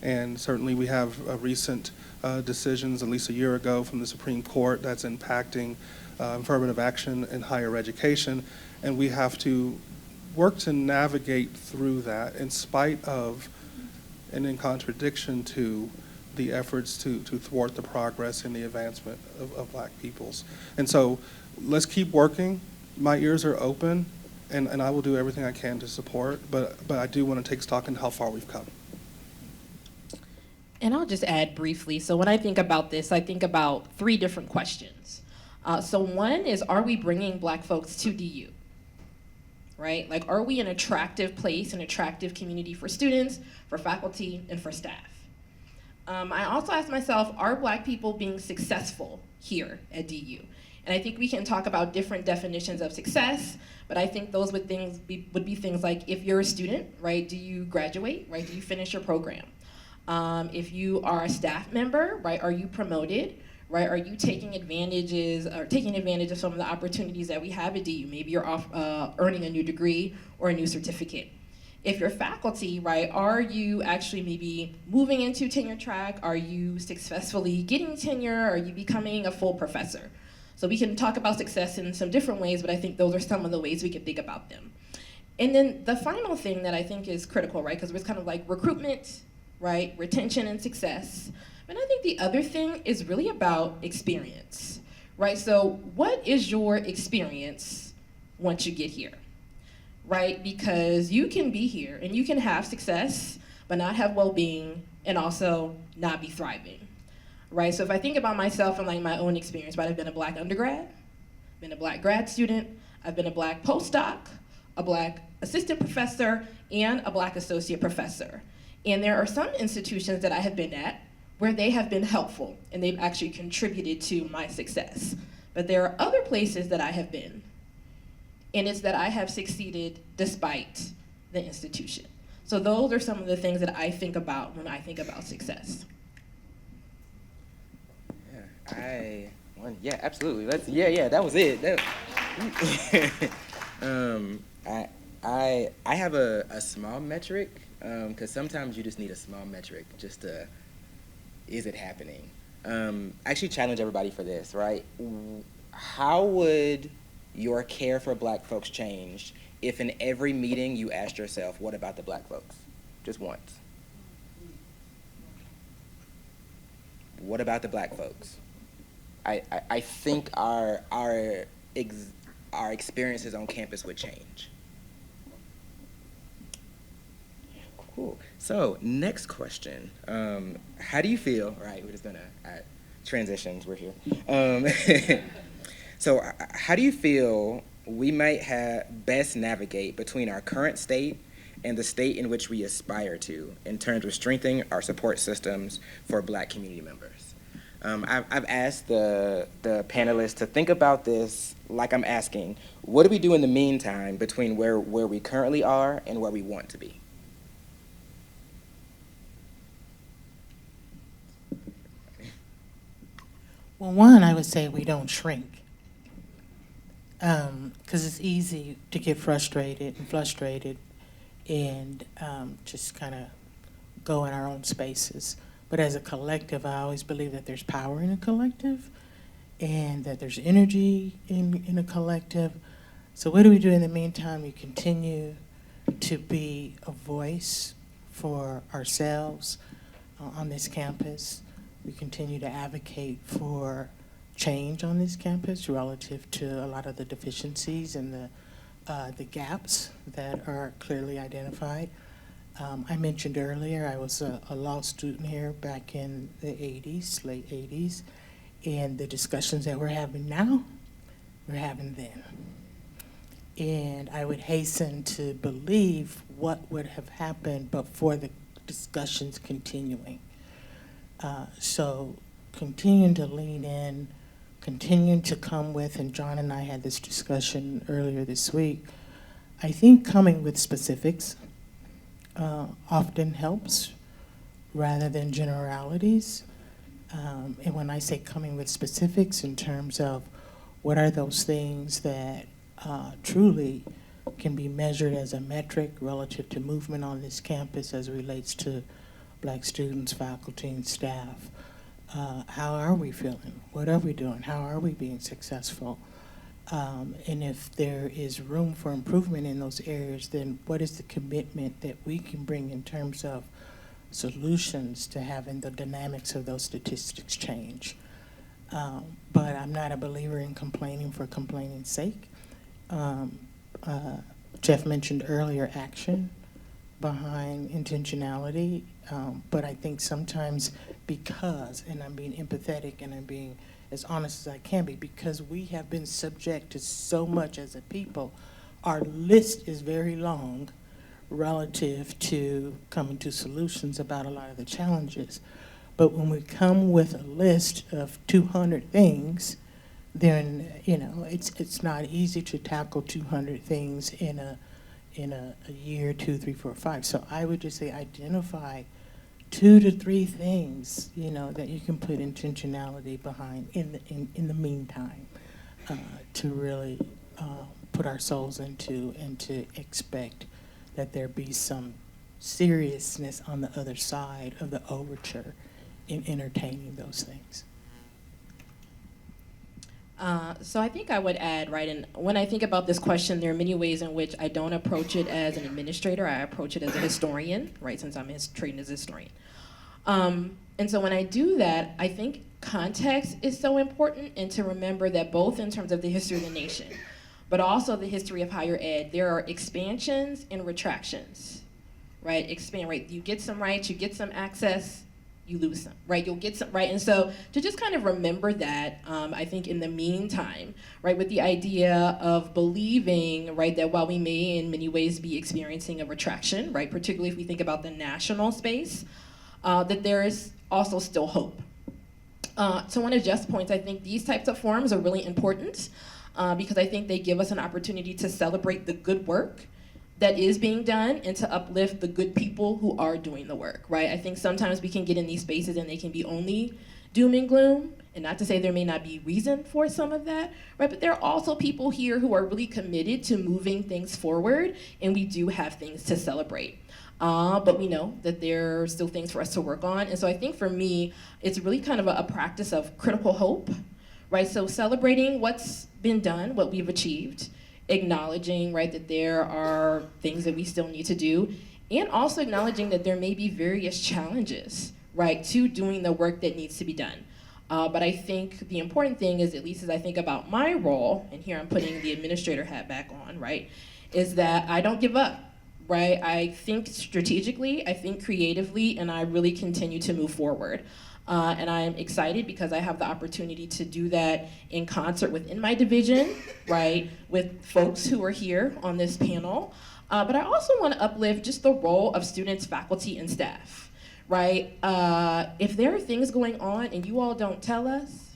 And certainly we have recent decisions, at least a year ago, from the Supreme Court that's impacting affirmative action in higher education, and we have to work to navigate through that in spite of and in contradiction to the efforts to thwart the progress and the advancement of Black peoples. And so let's keep working. My ears are open, and I will do everything I can to support, but I do want to take stock in how far we've come. And I'll just add briefly, so when I think about this, I think about 3 different questions. So one is, are we bringing Black folks to DU? Right? Like, are we an attractive place, an attractive community for students, for faculty, and for staff? I also ask myself, are Black people being successful here at DU? And I think we can talk about different definitions of success, but I think those would be things like, if you're a student, right, do you graduate, right, do you finish your program? If you are a staff member, right, are you promoted? Right, are you taking advantage of some of the opportunities that we have at DU? Maybe you're earning a new degree or a new certificate. If you're faculty, right, are you actually maybe moving into tenure track? Are you successfully getting tenure? Are you becoming a full professor? So we can talk about success in some different ways, but I think those are some of the ways we can think about them. And then the final thing that I think is critical, right, because it's kind of like recruitment, right, retention and success. And I think the other thing is really about experience, right? So what is your experience once you get here, right? Because you can be here and you can have success, but not have well-being and also not be thriving, right? So if I think about myself and like my own experience, right, I've been a Black undergrad, been a Black grad student, I've been a Black postdoc, a Black assistant professor, and a Black associate professor. And there are some institutions that I have been at where they have been helpful and they've actually contributed to my success. But there are other places that I have been, and it's that I have succeeded despite the institution. So those are some of the things that I think about when I think about success. Yeah, absolutely. That was it. I have a small metric, because sometimes you just need a small metric just to, is it happening? I actually challenge everybody for this, right? How would your care for Black folks change if in every meeting you asked yourself, what about the Black folks? Just once. What about the Black folks? I think our experiences on campus would change. Cool. So next question. How do you feel? Right, we're just gonna transitions. We're here. So how do you feel we might best navigate between our current state and the state in which we aspire to in terms of strengthening our support systems for Black community members? I've asked the panelists to think about this like I'm asking, what do we do in the meantime between where we currently are and where we want to be? Well, one, I would say we don't shrink. Because it's easy to get frustrated and just kind of go in our own spaces. But as a collective, I always believe that there's power in a collective and that there's energy in a collective. So what do we do in the meantime? We continue to be a voice for ourselves on this campus. We continue to advocate for change on this campus relative to a lot of the deficiencies and the gaps that are clearly identified. I mentioned earlier I was a law student here back in the 80s, late 80s, and the discussions that we're having now, we're having then. And I would hasten to believe what would have happened but for the discussions continuing. So continuing to lean in, continuing to come with, and John and I had this discussion earlier this week, I think coming with specifics often helps rather than generalities. And when I say coming with specifics in terms of what are those things that truly can be measured as a metric relative to movement on this campus as it relates to Black students, faculty, and staff. How are we feeling? What are we doing? How are we being successful? And if there is room for improvement in those areas, then what is the commitment that we can bring in terms of solutions to having the dynamics of those statistics change? But I'm not a believer in complaining for complaining's sake. Jeff mentioned earlier action behind intentionality, but I think sometimes because, and I'm being empathetic and I'm being as honest as I can be, because we have been subject to so much as a people, our list is very long relative to coming to solutions about a lot of the challenges. But when we come with a list of 200 things, then it's not easy to tackle 200 things in a year, 2, 3, 4, 5. So I would just say identify 2 to 3 things, that you can put intentionality behind in the meantime, to really put our souls into and to expect that there be some seriousness on the other side of the overture in entertaining those things. So I think I would add, right, and when I think about this question, there are many ways in which I don't approach it as an administrator. I approach it as a historian, right, since I'm trained as a historian. And so when I do that, I think context is so important, and to remember that both in terms of the history of the nation, but also the history of higher ed, there are expansions and retractions, right? Expand, right? You get some rights, you get some access, you lose some, right? You'll get some, right? And so to just kind of remember that, I think in the meantime, right, with the idea of believing, right, that while we may in many ways be experiencing a retraction, right, particularly if we think about the national space, that there is also still hope. To one of Jeff's points, I think these types of forums are really important because I think they give us an opportunity to celebrate the good work that is being done and to uplift the good people who are doing the work, right? I think sometimes we can get in these spaces and they can be only doom and gloom, and not to say there may not be reason for some of that, right? But there are also people here who are really committed to moving things forward, and we do have things to celebrate. But we know that there are still things for us to work on. And so I think for me, it's really kind of a practice of critical hope, right? So celebrating what's been done, what we've achieved, acknowledging, right, that there are things that we still need to do, and also acknowledging that there may be various challenges, right, to doing the work that needs to be done. But I think the important thing is, at least as I think about my role, and here I'm putting the administrator hat back on, right, is that I don't give up. Right, I think strategically, I think creatively, and I really continue to move forward. And I'm excited because I have the opportunity to do that in concert within my division, right, with folks who are here on this panel. But I also want to uplift just the role of students, faculty, and staff, right? If there are things going on and you all don't tell us,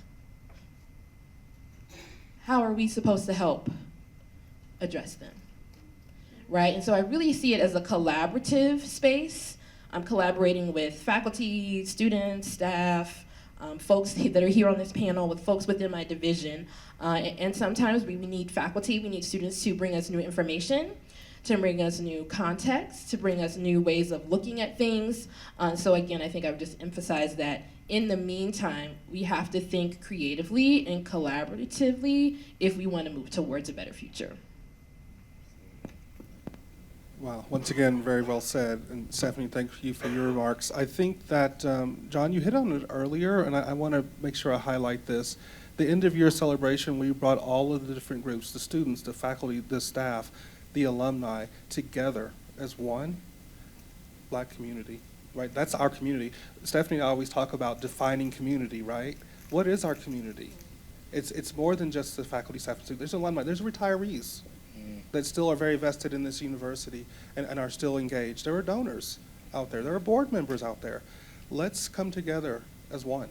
how are we supposed to help address them? Right, and so I really see it as a collaborative space. I'm collaborating with faculty, students, staff, folks that are here on this panel, with folks within my division. And sometimes we need faculty, we need students to bring us new information, to bring us new context, to bring us new ways of looking at things. So again, I think I would just emphasize that in the meantime, we have to think creatively and collaboratively if we want to move towards a better future. Wow, once again, very well said. And Stephanie, thank you for your remarks. I think that, John, you hit on it earlier, and I want to make sure I highlight this. The end of year celebration, we brought all of the different groups, the students, the faculty, the staff, the alumni, together as one Black community, right? That's our community. Stephanie and I always talk about defining community, right? What is our community? It's more than just the faculty, staff, and students. There's alumni, there's retirees that still are very vested in this university and are still engaged. There are donors out there. There are board members out there. Let's come together as one.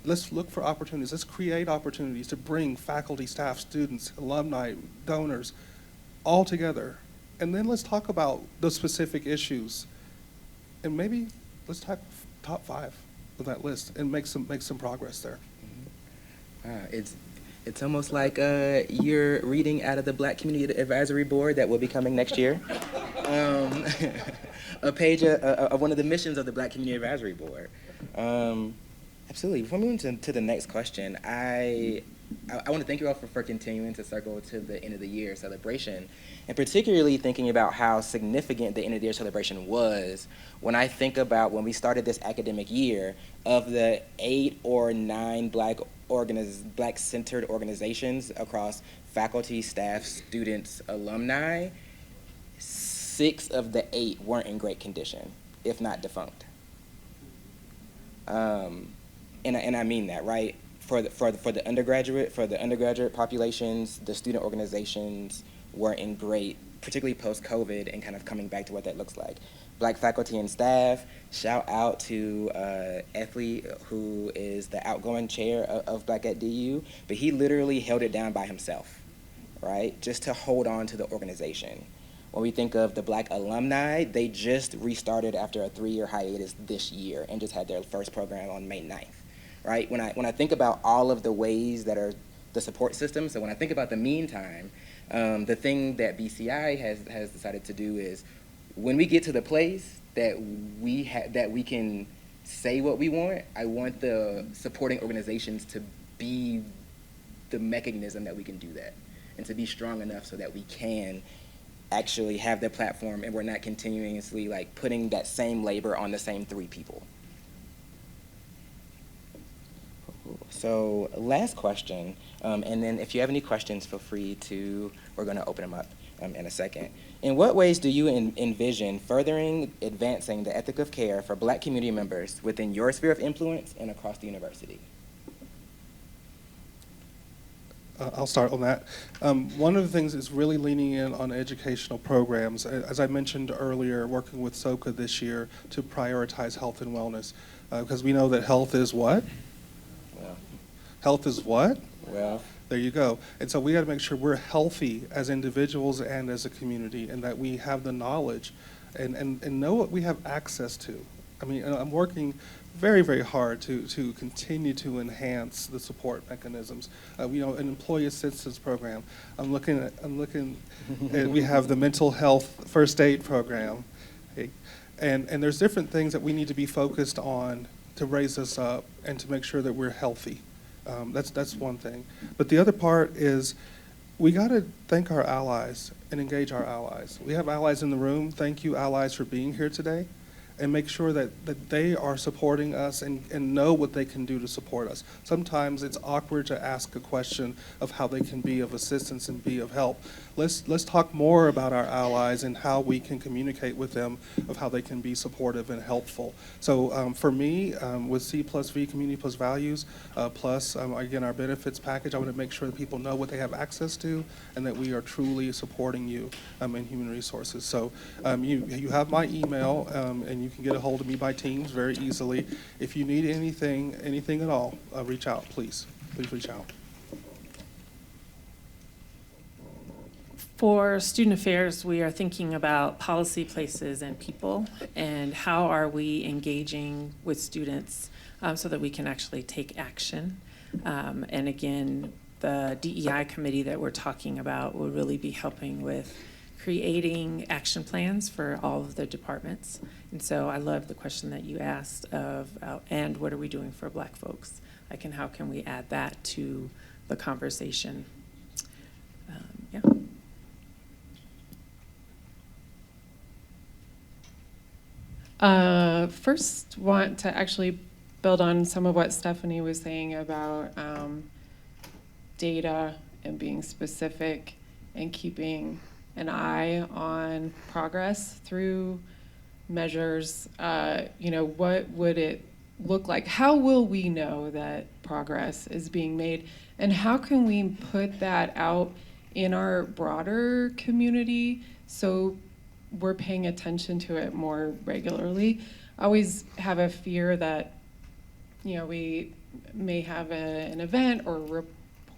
Let's look for opportunities. Let's create opportunities to bring faculty, staff, students, alumni, donors all together. And then let's talk about those specific issues. And maybe let's talk top 5 of that list and make some progress there. It's almost like you're reading out of the Black Community Advisory Board that will be coming next year. A page of one of the missions of the Black Community Advisory Board. Absolutely. Before moving to the next question, I want to thank you all for continuing to circle to the end of the year celebration, and particularly thinking about how significant the end of the year celebration was. When I think about when we started this academic year, of the 8 or 9 Black-centered organizations across faculty, staff, students, alumni, 6 of the 8 weren't in great condition, if not defunct. And I mean that, right? For the undergraduate populations, the student organizations weren't in great, particularly post-COVID, and kind of coming back to what that looks like. Black faculty and staff, shout out to Ethley, who is the outgoing chair of Black at DU, but he literally held it down by himself, right? Just to hold on to the organization. When we think of the Black alumni, they just restarted after a 3-year hiatus this year and just had their first program on May 9th, right? When I think about all of the ways that are the support system, so when I think about the meantime, the thing that BCI has decided to do is, when we get to the place that we can say what we want, I want the supporting organizations to be the mechanism that we can do that, and to be strong enough so that we can actually have the platform and we're not continuously like putting that same labor on the same 3 people. So last question, and then if you have any questions, feel free to, we're going to open them up in a second. In what ways do you envision furthering, advancing the ethic of care for Black community members within your sphere of influence and across the university? I'll start on that. One of the things is really leaning in on educational programs. As I mentioned earlier, working with SOCA this year to prioritize health and wellness, because we know that health is what? Well, Health is what? well, There you go. And so we got to make sure we're healthy as individuals and as a community, and that we have the knowledge and know what we have access to. I mean, I'm working very, very hard to continue to enhance the support mechanisms. You know, an employee assistance program. I'm looking at, we have the mental health first aid program. Okay. And there's different things that we need to be focused on to raise us up and to make sure that we're healthy. That's one thing. But the other part is we got to thank our allies and engage our allies. We have allies in the room. Thank you, allies, for being here today. And make sure that they are supporting us and know what they can do to support us. Sometimes it's awkward to ask a question of how they can be of assistance and be of help. Let's talk more about our allies and how we can communicate with them of how they can be supportive and helpful. So for me, with C+V, Community Plus Values, plus again our benefits package, I want to make sure that people know what they have access to and that we are truly supporting you in human resources. So you have my email and you can get a hold of me by Teams very easily. If you need anything at all, reach out, please. Please reach out. For student affairs, we are thinking about policy, places, and people, and how are we engaging with students so that we can actually take action. And again, the DEI committee that we're talking about will really be helping with creating action plans for all of the departments. And so I love the question that you asked of, and what are we doing for Black folks? Like, and how can we add that to the conversation? Yeah. First, want to actually build on some of what Stephanie was saying about data and being specific and keeping an eye on progress through measures. You know, what would it look like? How will we know that progress is being made? And how can we put that out in our broader community so we're paying attention to it more regularly? I always have a fear that, you know, we may have an event or a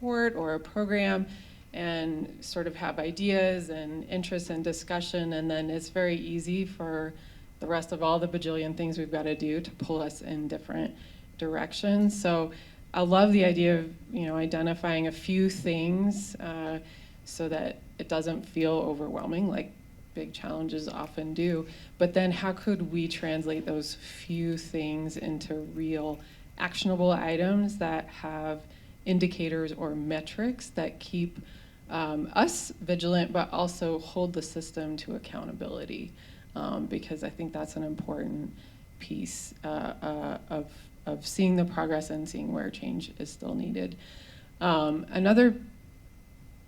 report or a program and sort of have ideas and interests and discussion, and then it's very easy for the rest of all the bajillion things we've got to do to pull us in different directions. So I love the idea of, you know, identifying a few things so that it doesn't feel overwhelming like big challenges often do. But then how could we translate those few things into real actionable items that have indicators or metrics that keep us vigilant, but also hold the system to accountability, because I think that's an important piece of seeing the progress and seeing where change is still needed. Another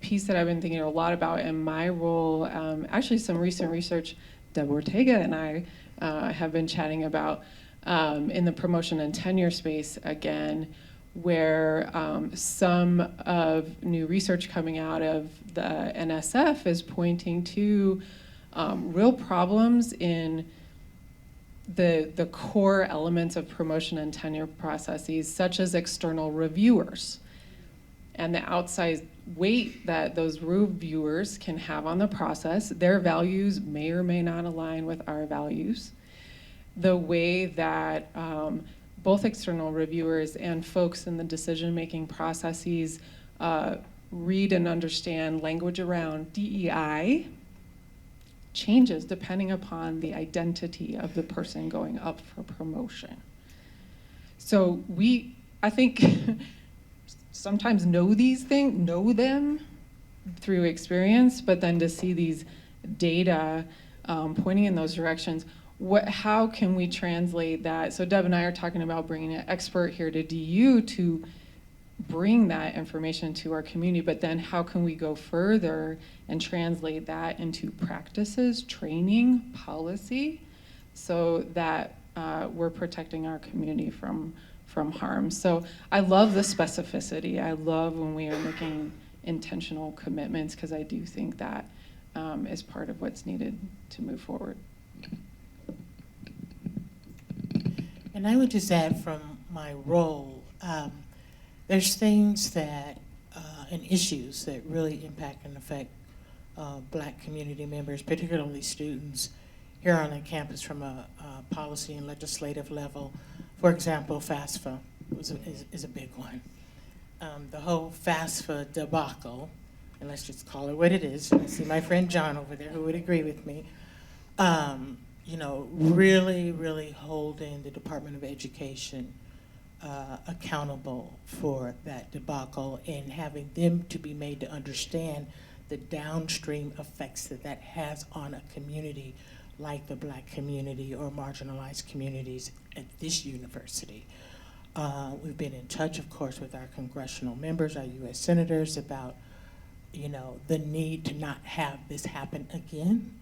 piece that I've been thinking a lot about in my role, actually some recent research Deb Ortega and I have been chatting about in the promotion and tenure space again, where some of new research coming out of the NSF is pointing to real problems in the core elements of promotion and tenure processes, such as external reviewers and the outsized weight that those reviewers can have on the process. Their values may or may not align with our values. The way that both external reviewers and folks in the decision-making processes read and understand language around DEI changes depending upon the identity of the person going up for promotion. So I think sometimes know them through experience, but then to see these data pointing in those directions, how can we translate that? So Deb and I are talking about bringing an expert here to DU to bring that information to our community, but then how can we go further and translate that into practices, training, policy, so that we're protecting our community from harm. So I love the specificity. I love when we are making intentional commitments, because I do think that is part of what's needed to move forward. And I would just add from my role, there's things that, and issues that really impact and affect Black community members, particularly students here on the campus from a policy and legislative level. For example, FAFSA is a big one. The whole FAFSA debacle, and let's just call it what it is. I see my friend John over there who would agree with me. You know, really holding the Department of Education accountable for that debacle and having them to be made to understand the downstream effects that that has on a community like the Black community or marginalized communities at this university. We've been in touch, of course, with our congressional members, our U.S. senators, about, you know, the need to not have this happen again,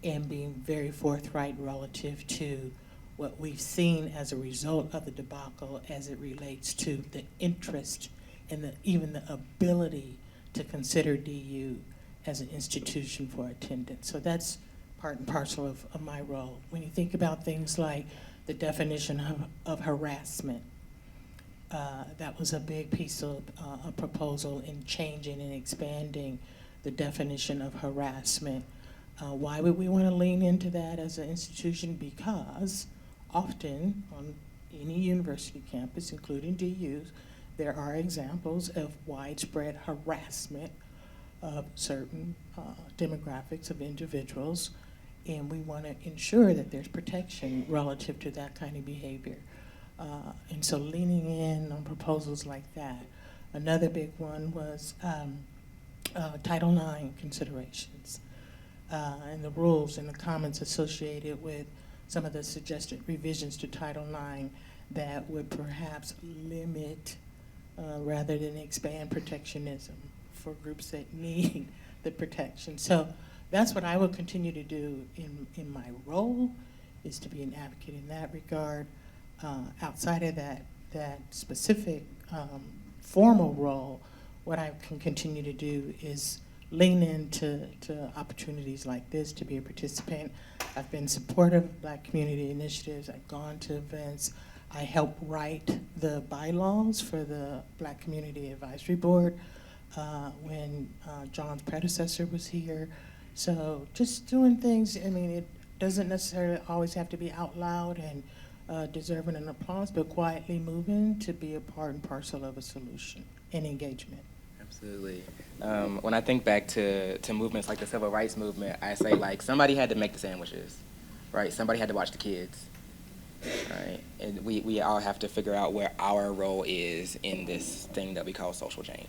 and being very forthright relative to what we've seen as a result of the debacle as it relates to the interest and even the ability to consider DU as an institution for attendance. So that's part and parcel of my role. When you think about things like the definition of harassment, that was a big piece of a proposal in changing and expanding the definition of harassment. Why would we want to lean into that as an institution? Because often on any university campus, including DU's, there are examples of widespread harassment of certain demographics of individuals, and we want to ensure that there's protection relative to that kind of behavior. And so leaning in on proposals like that. Another big one was Title IX considerations and the rules and the comments associated with some of the suggested revisions to Title IX that would perhaps limit rather than expand protectionism for groups that need the protection. So that's what I will continue to do in my role, is to be an advocate in that regard. Outside of that specific formal role, what I can continue to do is lean into opportunities like this to be a participant. I've been supportive of Black community initiatives. I've gone to events. I helped write the bylaws for the Black Community Advisory Board when John's predecessor was here. So just doing things, I mean, it doesn't necessarily always have to be out loud and deserving an applause, but quietly moving to be a part and parcel of a solution and engagement. Absolutely. When I think back to movements like the civil rights movement, I say, like, somebody had to make the sandwiches, right? Somebody had to watch the kids, right? And we all have to figure out where our role is in this thing that we call social change.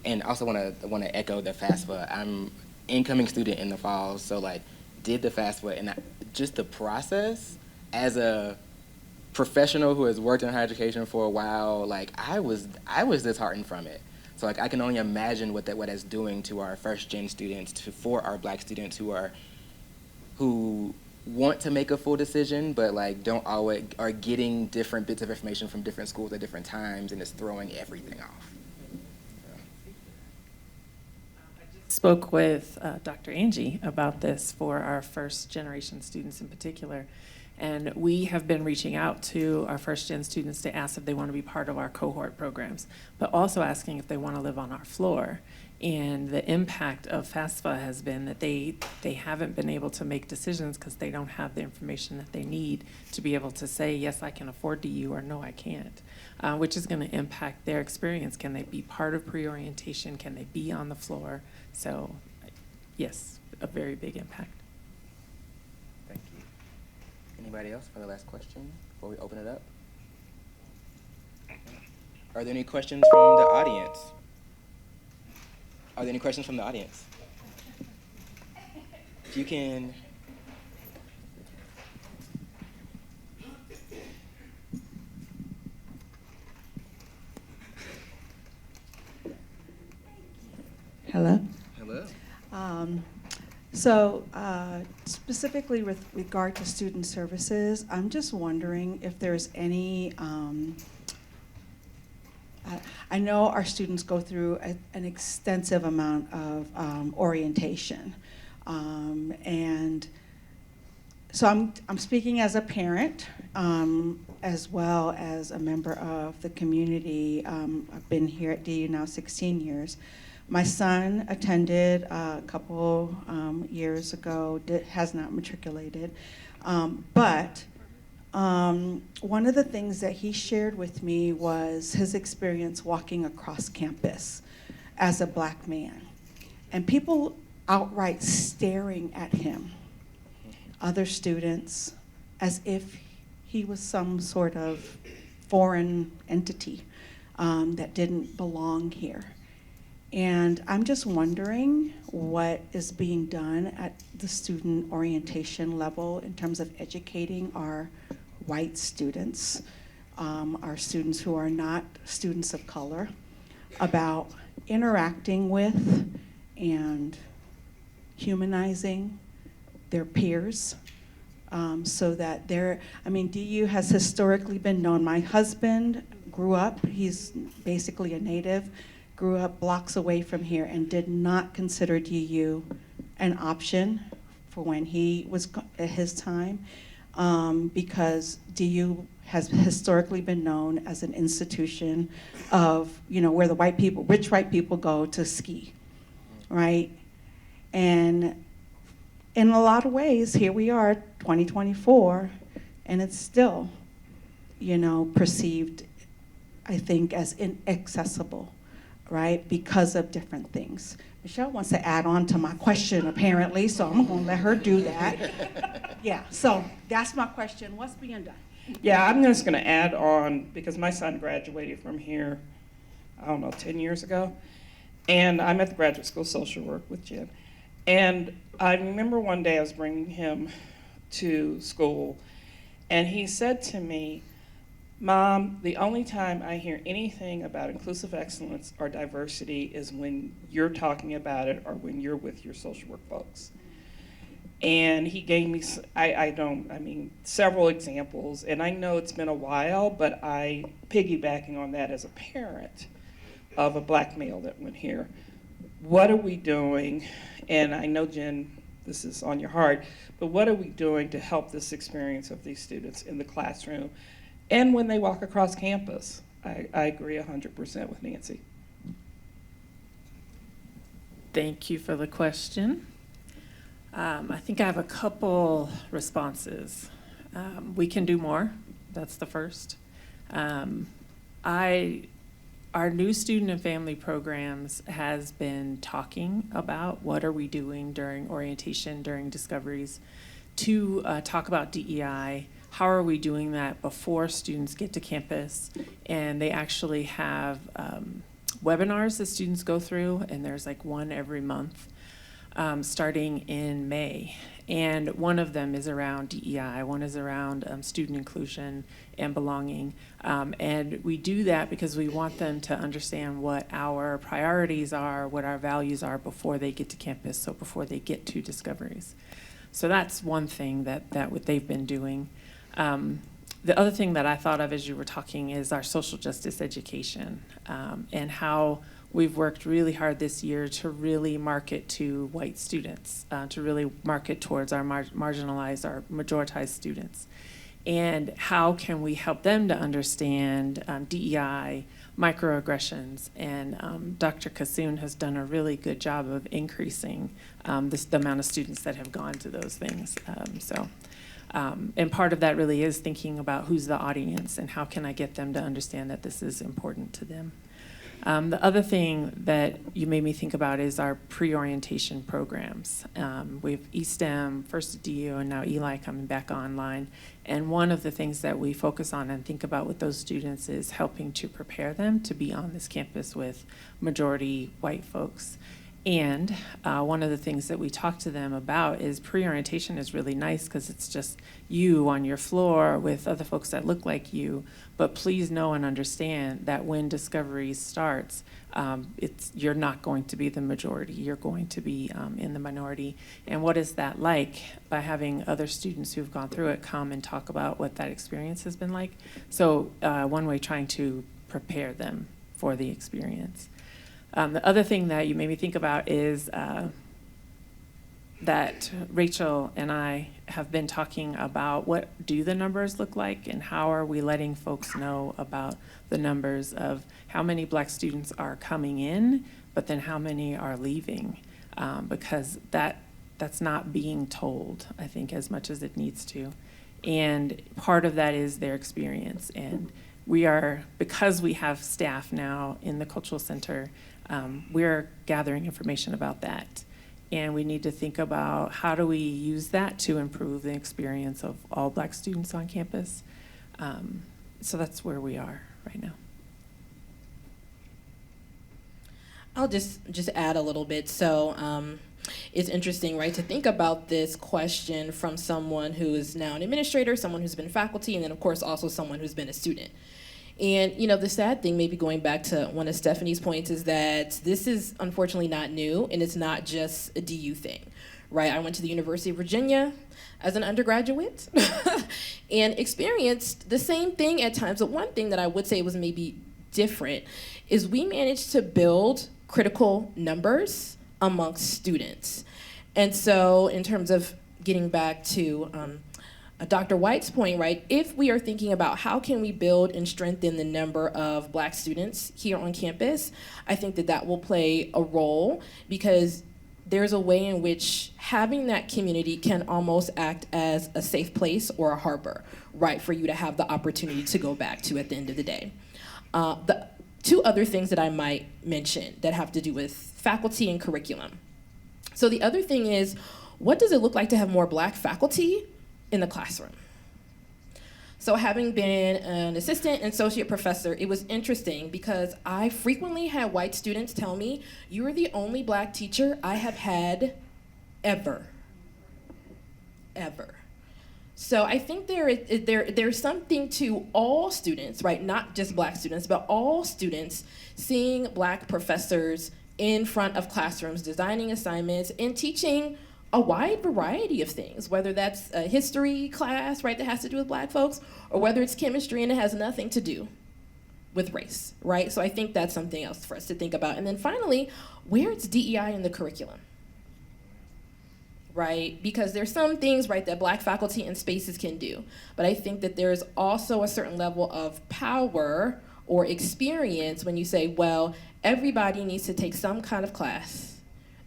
And also want to echo the FAFSA. I'm incoming student in the fall, so like did the FAFSA, and just the process as a professional who has worked in higher education for a while, like I was disheartened from it. So like I can only imagine what that's doing to our first gen students, for our Black students who want to make a full decision, but like don't always are getting different bits of information from different schools at different times, and it's throwing everything off. Spoke with Dr. Angie about this for our first generation students in particular. And we have been reaching out to our first gen students to ask if they want to be part of our cohort programs, but also asking if they want to live on our floor. And the impact of FAFSA has been that they haven't been able to make decisions because they don't have the information that they need to be able to say, yes, I can afford DU, or no, I can't, which is going to impact their experience. Can they be part of pre-orientation? Can they be on the floor? So yes, a very big impact. Thank you. Anybody else for the last question before we open it up? Are there any questions from the audience? Are there any questions from the audience? If you can. Hello. Hello. Specifically with regard to student services, I'm just wondering if there's any, I know our students go through an extensive amount of orientation. And so I'm speaking as a parent, as well as a member of the community. I've been here at DU now 16 years. My son attended a couple years ago, has not matriculated. But one of the things that he shared with me was his experience walking across campus as a Black man. And people outright staring at him, other students, as if he was some sort of foreign entity that didn't belong here. And I'm just wondering what is being done at the student orientation level in terms of educating our white students, our students who are not students of color, about interacting with and humanizing their peers, so that DU has historically been known. My husband grew up, he's basically a native, grew up blocks away from here and did not consider DU an option for when he was at his time, because DU has historically been known as an institution of, where the rich white people go to ski, right? And in a lot of ways, here we are, 2024, and it's still, perceived, I think, as inaccessible, right, because of different things. Michelle wants to add on to my question, apparently, so I'm gonna let her do that. Yeah, so that's my question. What's being done? Yeah, I'm just gonna add on, because my son graduated from here, 10 years ago, and I'm at the graduate school of social work with Jen. And I remember one day I was bringing him to school, and he said to me, "Mom, the only time I hear anything about inclusive excellence or diversity is when you're talking about it or when you're with your social work folks." And he gave me, several examples, and I know it's been a while, but I piggybacking on that as a parent of a Black male that went here. What are we doing? And I know, Jen, this is on your heart, but what are we doing to help this experience of these students in the classroom and when they walk across campus? I agree 100% with Nancy. Thank you for the question. I think I have a couple responses. We can do more. That's the first. Our new student and family programs has been talking about what are we doing during orientation, during discoveries, to talk about DEI. How are we doing that before students get to campus? And they actually have webinars that students go through, and there's like one every month, starting in May. And one of them is around DEI, one is around student inclusion and belonging. And we do that because we want them to understand what our priorities are, what our values are before they get to campus, so before they get to discoveries. So that's one thing that what they've been doing. The other thing that I thought of as you were talking is our social justice education, and how we've worked really hard this year to really market to white students, to really market towards our marginalized, our majoritized students. And how can we help them to understand DEI, microaggressions, and Dr. Kassoon has done a really good job of increasing the amount of students that have gone to those things. And part of that really is thinking about who's the audience and how can I get them to understand that this is important to them. The other thing that you made me think about is our pre-orientation programs. We have eSTEM, first DU, and now Eli coming back online. And one of the things that we focus on and think about with those students is helping to prepare them to be on this campus with majority white folks. And one of the things that we talk to them about is pre-orientation is really nice because it's just you on your floor with other folks that look like you. But please know and understand that when discovery starts, you're not going to be the majority. You're going to be in the minority. And what is that like? By having other students who've gone through it come and talk about what that experience has been like. So one way, trying to prepare them for the experience. The other thing that you made me think about is that Rachel and I have been talking about what do the numbers look like and how are we letting folks know about the numbers of how many Black students are coming in, but then how many are leaving, because that's not being told, I think, as much as it needs to. And part of that is their experience. And we are, because we have staff now in the Cultural Center, we're gathering information about that. And we need to think about how do we use that to improve the experience of all Black students on campus. So that's where we are right now. I'll just add a little bit. So it's interesting, right, to think about this question from someone who is now an administrator, someone who's been faculty, and then of course also someone who's been a student. And you know, the sad thing, maybe going back to one of Stephanie's points, is that this is unfortunately not new, and it's not just a DU thing, right? I went to the University of Virginia as an undergraduate and experienced the same thing at times. But one thing that I would say was maybe different is we managed to build critical numbers amongst students. And so in terms of getting back to Dr. White's point, right, if we are thinking about how can we build and strengthen the number of Black students here on campus, I think that that will play a role, because there's a way in which having that community can almost act as a safe place or a harbor, right, for you to have the opportunity to go back to at the end of the day. The two other things that I might mention that have to do with faculty and curriculum. So the other thing is, what does it look like to have more Black faculty in the classroom? So having been an assistant and associate professor, it was interesting because I frequently had white students tell me, "You are the only Black teacher I have had ever." So I think there's something to all students, right? Not just Black students, but all students seeing Black professors in front of classrooms, designing assignments and teaching a wide variety of things, whether that's a history class, right, that has to do with Black folks, or whether it's chemistry and it has nothing to do with race, right? So I think that's something else for us to think about. And then finally, where's DEI in the curriculum, right? Because there's some things, right, that Black faculty and spaces can do, but I think that there's also a certain level of power or experience when you say, well, everybody needs to take some kind of class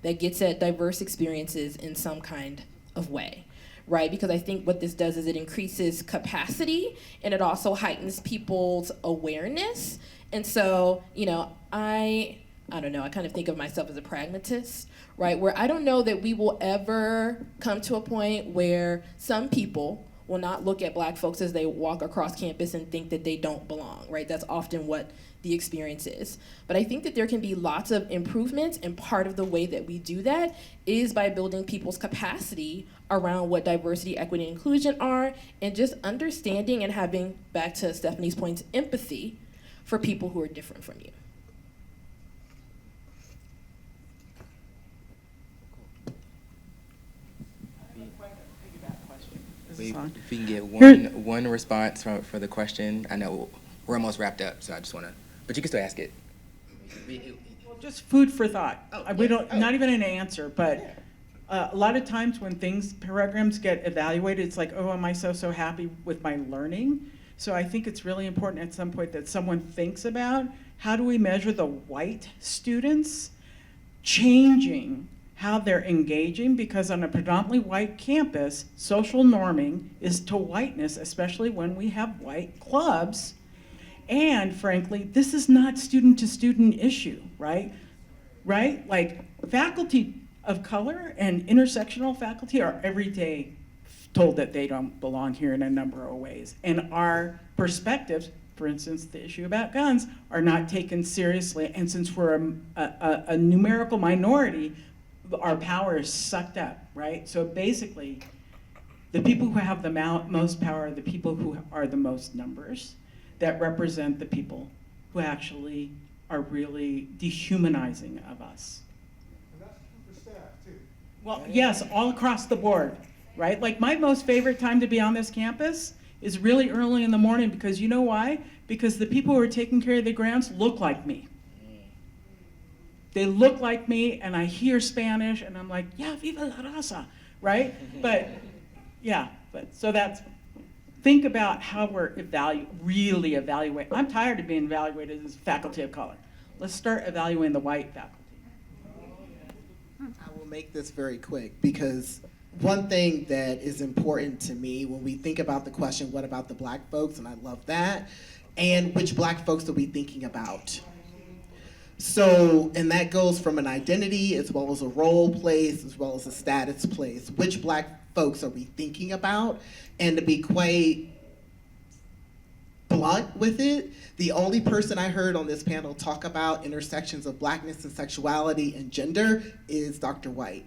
that gets at diverse experiences in some kind of way, right? Because I think what this does is it increases capacity and it also heightens people's awareness. And so, you know, I don't know, I kind of think of myself as a pragmatist, right? Where I don't know that we will ever come to a point where some people will not look at Black folks as they walk across campus and think that they don't belong, right? That's often what the experience is. But I think that there can be lots of improvements, and part of the way that we do that is by building people's capacity around what diversity, equity, and inclusion are, and just understanding and having, back to Stephanie's point, empathy for people who are different from you. If we can get one response for the question. I know we're almost wrapped up, so I just want to, but you can still ask it. Well, just food for thought. We don't, not even an answer, but a lot of times when programs get evaluated, it's like, oh, am I so happy with my learning? So I think it's really important at some point that someone thinks about, how do we measure the white students changing how they're engaging? Because on a predominantly white campus, social norming is to whiteness, especially when we have white clubs. And frankly, this is not student-to-student issue, right? Right? Like, faculty of color and intersectional faculty are every day told that they don't belong here in a number of ways. And our perspectives, for instance, the issue about guns, are not taken seriously. And since we're a numerical minority, our power is sucked up, right? So basically, the people who have the most power are the people who are the most numbers that represent the people who actually are really dehumanizing of us. And that's true for staff, too. Well, yes, all across the board, right? Like, my most favorite time to be on this campus is really early in the morning, because you know why? Because the people who are taking care of the grants look like me. They look like me, and I hear Spanish, and I'm like, yeah, viva la raza, right? But, yeah, so think about how we're really evaluating. I'm tired of being evaluated as faculty of color. Let's start evaluating the white faculty. I will make this very quick, because one thing that is important to me when we think about the question, what about the black folks, and I love that, and which black folks are we thinking about? So, and that goes from an identity as well as a role place, as well as a status place. Which black folks are we thinking about? And to be quite blunt with it, the only person I heard on this panel talk about intersections of blackness and sexuality and gender is Dr. White.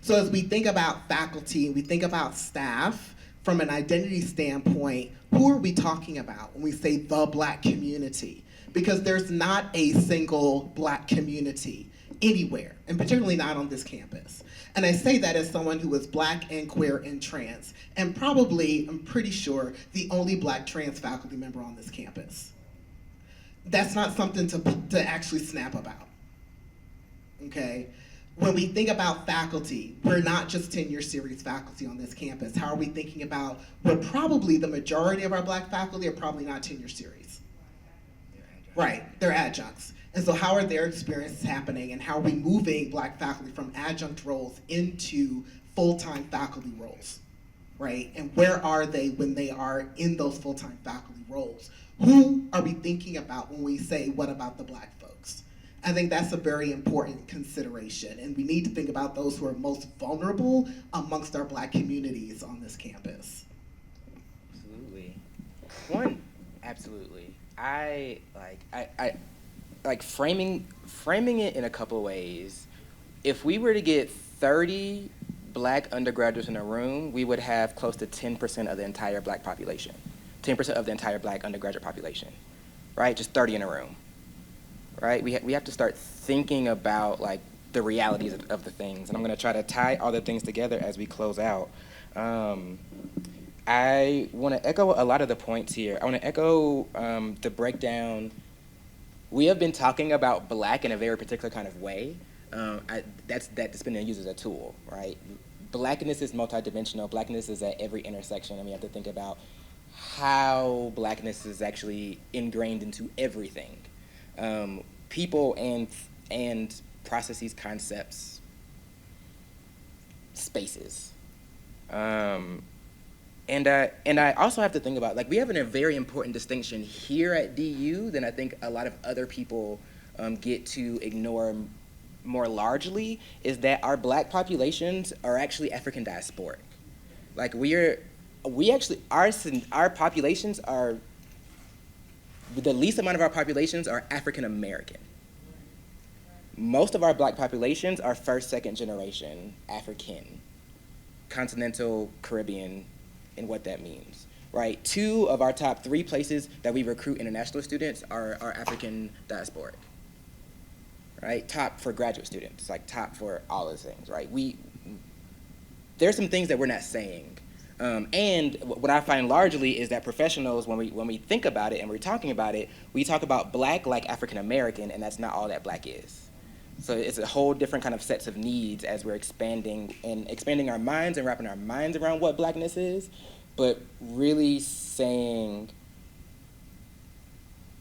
So as we think about faculty and we think about staff, from an identity standpoint, who are we talking about when we say the black community? Because there's not a single black community anywhere, and particularly not on this campus. And I say that as someone who is black and queer and trans, and probably, I'm pretty sure, the only black trans faculty member on this campus. That's not something to actually snap about, okay? When we think about faculty, we're not just tenure series faculty on this campus. How are we thinking about what probably the majority of our black faculty are probably not tenure series? Right, they're adjuncts. And so how are their experiences happening, and how are we moving black faculty from adjunct roles into full-time faculty roles, right? And where are they when they are in those full-time faculty roles? Who are we thinking about when we say, what about the black folks? I think that's a very important consideration, and we need to think about those who are most vulnerable amongst our black communities on this campus. Absolutely. Absolutely. I like framing it in a couple of ways. If we were to get 30 black undergraduates in a room, we would have close to 10% of the entire black population, 10% of the entire black undergraduate population, right? Just 30 in a room, right? We have to start thinking about like the realities of the things, and I'm gonna try to tie all the things together as we close out. I want to echo a lot of the points here. I want to echo the breakdown. We have been talking about black in a very particular kind of way. That's been used as a tool, right? Blackness is multidimensional. Blackness is at every intersection, and we have to think about how blackness is actually ingrained into everything. People and processes, concepts, spaces. And I also have to think about, like, we have a very important distinction here at DU than I think a lot of other people get to ignore more largely, is that our black populations are actually African diasporic. Like, our populations are, the least amount of our populations are African American. Most of our black populations are first, second generation African, continental, Caribbean, and what that means, right? 2 of our top 3 places that we recruit international students are African diasporic, right? Top for graduate students, like top for all of the things, right? There's some things that we're not saying. And what I find largely is that professionals, when we think about it and we're talking about it, we talk about black like African American, and that's not all that black is. So it's a whole different kind of sets of needs as we're expanding our minds and wrapping our minds around what blackness is, but really saying,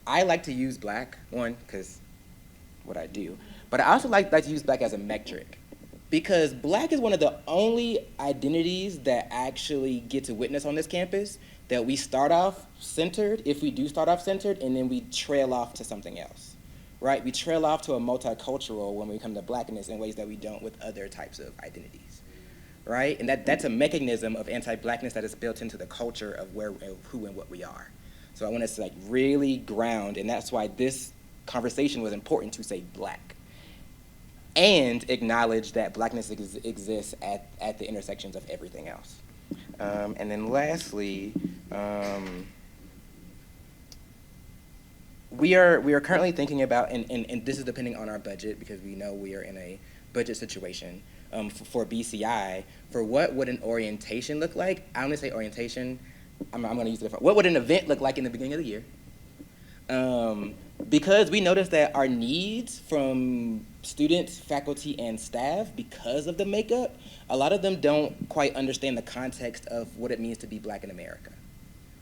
I like to use black, one, because what I do, but I also like to use black as a metric, Because black is one of the only identities that actually get to witness on this campus that we start off centered, if we do start off centered, and then we trail off to something else, right? We trail off to a multicultural when we come to blackness in ways that we don't with other types of identities, right? And that's a mechanism of anti-blackness that is built into the culture of who and what we are. So I want us to like really ground, and that's why this conversation was important to say black, and acknowledge that blackness exists at the intersections of everything else. And then lastly, we are currently thinking about, and this is depending on our budget because we know we are in a budget situation for BCI, for what would an orientation look like. I only say orientation, I'm gonna use it different. What would an event look like in the beginning of the year? Because we noticed that our needs from students, faculty, and staff, because of the makeup, a lot of them don't quite understand the context of what it means to be black in America,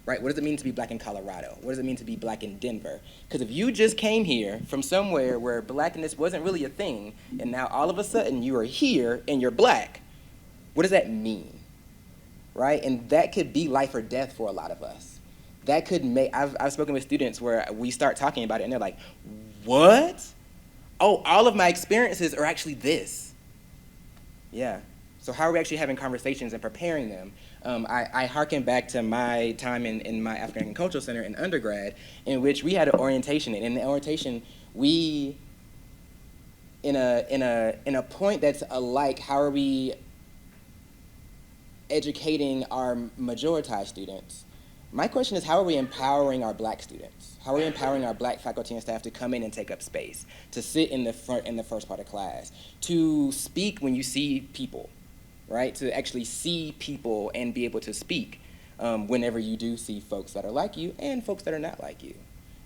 right? What does it mean to be black in Colorado? What does it mean to be black in Denver? Because if you just came here from somewhere where blackness wasn't really a thing, and now all of a sudden you are here and you're black, what does that mean, right? And that could be life or death for a lot of us. That could make, I've spoken with students where we start talking about it and they're like, what? Oh, all of my experiences are actually this. Yeah. So how are we actually having conversations and preparing them? I hearken back to my time in my African American Cultural Center in undergrad, in which we had an orientation. And in the orientation, we, in a point that's alike, how are we educating our majoritized students? My question is, how are we empowering our black students? How are we empowering our black faculty and staff to come in and take up space, to sit in the front in the first part of class, to speak when you see people, right? To actually see people and be able to speak whenever you do see folks that are like you and folks that are not like you,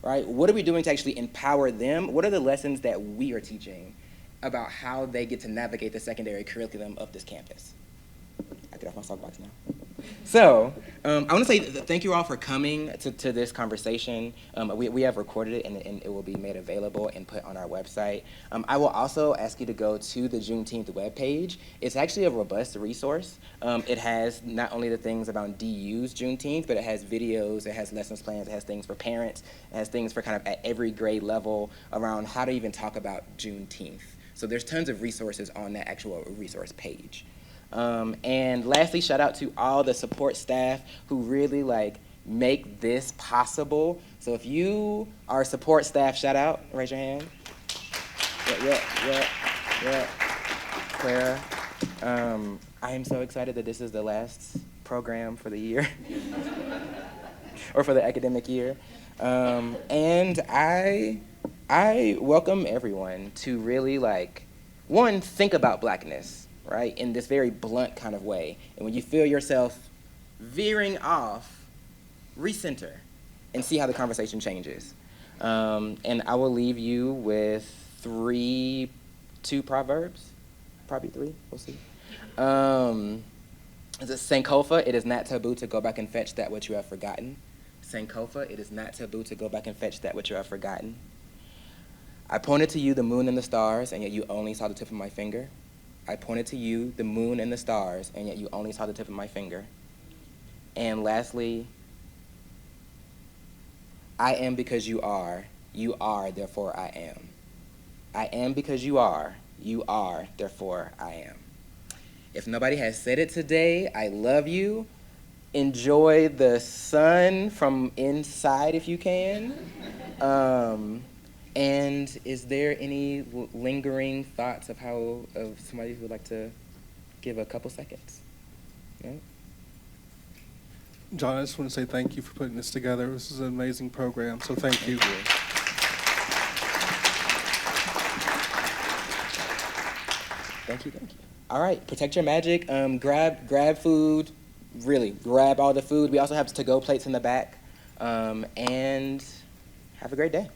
right? What are we doing to actually empower them? What are the lessons that we are teaching about how they get to navigate the secondary curriculum of this campus? I get off my soapbox now. So I want to say thank you all for coming to this conversation. We have recorded it, and it will be made available and put on our website. I will also ask you to go to the Juneteenth webpage. It's actually a robust resource. It has not only the things about DU's Juneteenth, but it has videos, it has lessons plans, it has things for parents, it has things for kind of at every grade level around how to even talk about Juneteenth. So there's tons of resources on that actual resource page. And lastly, shout out to all the support staff who really make this possible. So if you are support staff, shout out, raise your hand. Yeah. Clara. I am so excited that this is the last program for the year, or for the academic year. And I welcome everyone to really one, think about blackness, right, in this very blunt kind of way. And when you feel yourself veering off, recenter and see how the conversation changes. And I will leave you with two proverbs, probably three, we'll see. Is it Sankofa? It is not taboo to go back and fetch that which you have forgotten. Sankofa, it is not taboo to go back and fetch that which you have forgotten. I pointed to you the moon and the stars, and yet you only saw the tip of my finger. I pointed to you the moon and the stars, and yet you only saw the tip of my finger. And lastly, I am because you are, therefore I am. I am because you are, therefore I am. If nobody has said it today, I love you. Enjoy the sun from inside if you can. And is there any lingering thoughts of somebody who would like to give a couple seconds? Yeah. John, I just want to say thank you for putting this together. This is an amazing program, so thank you. Thank you. All right, protect your magic. Grab food. Really, grab all the food. We also have to-go plates in the back. And have a great day.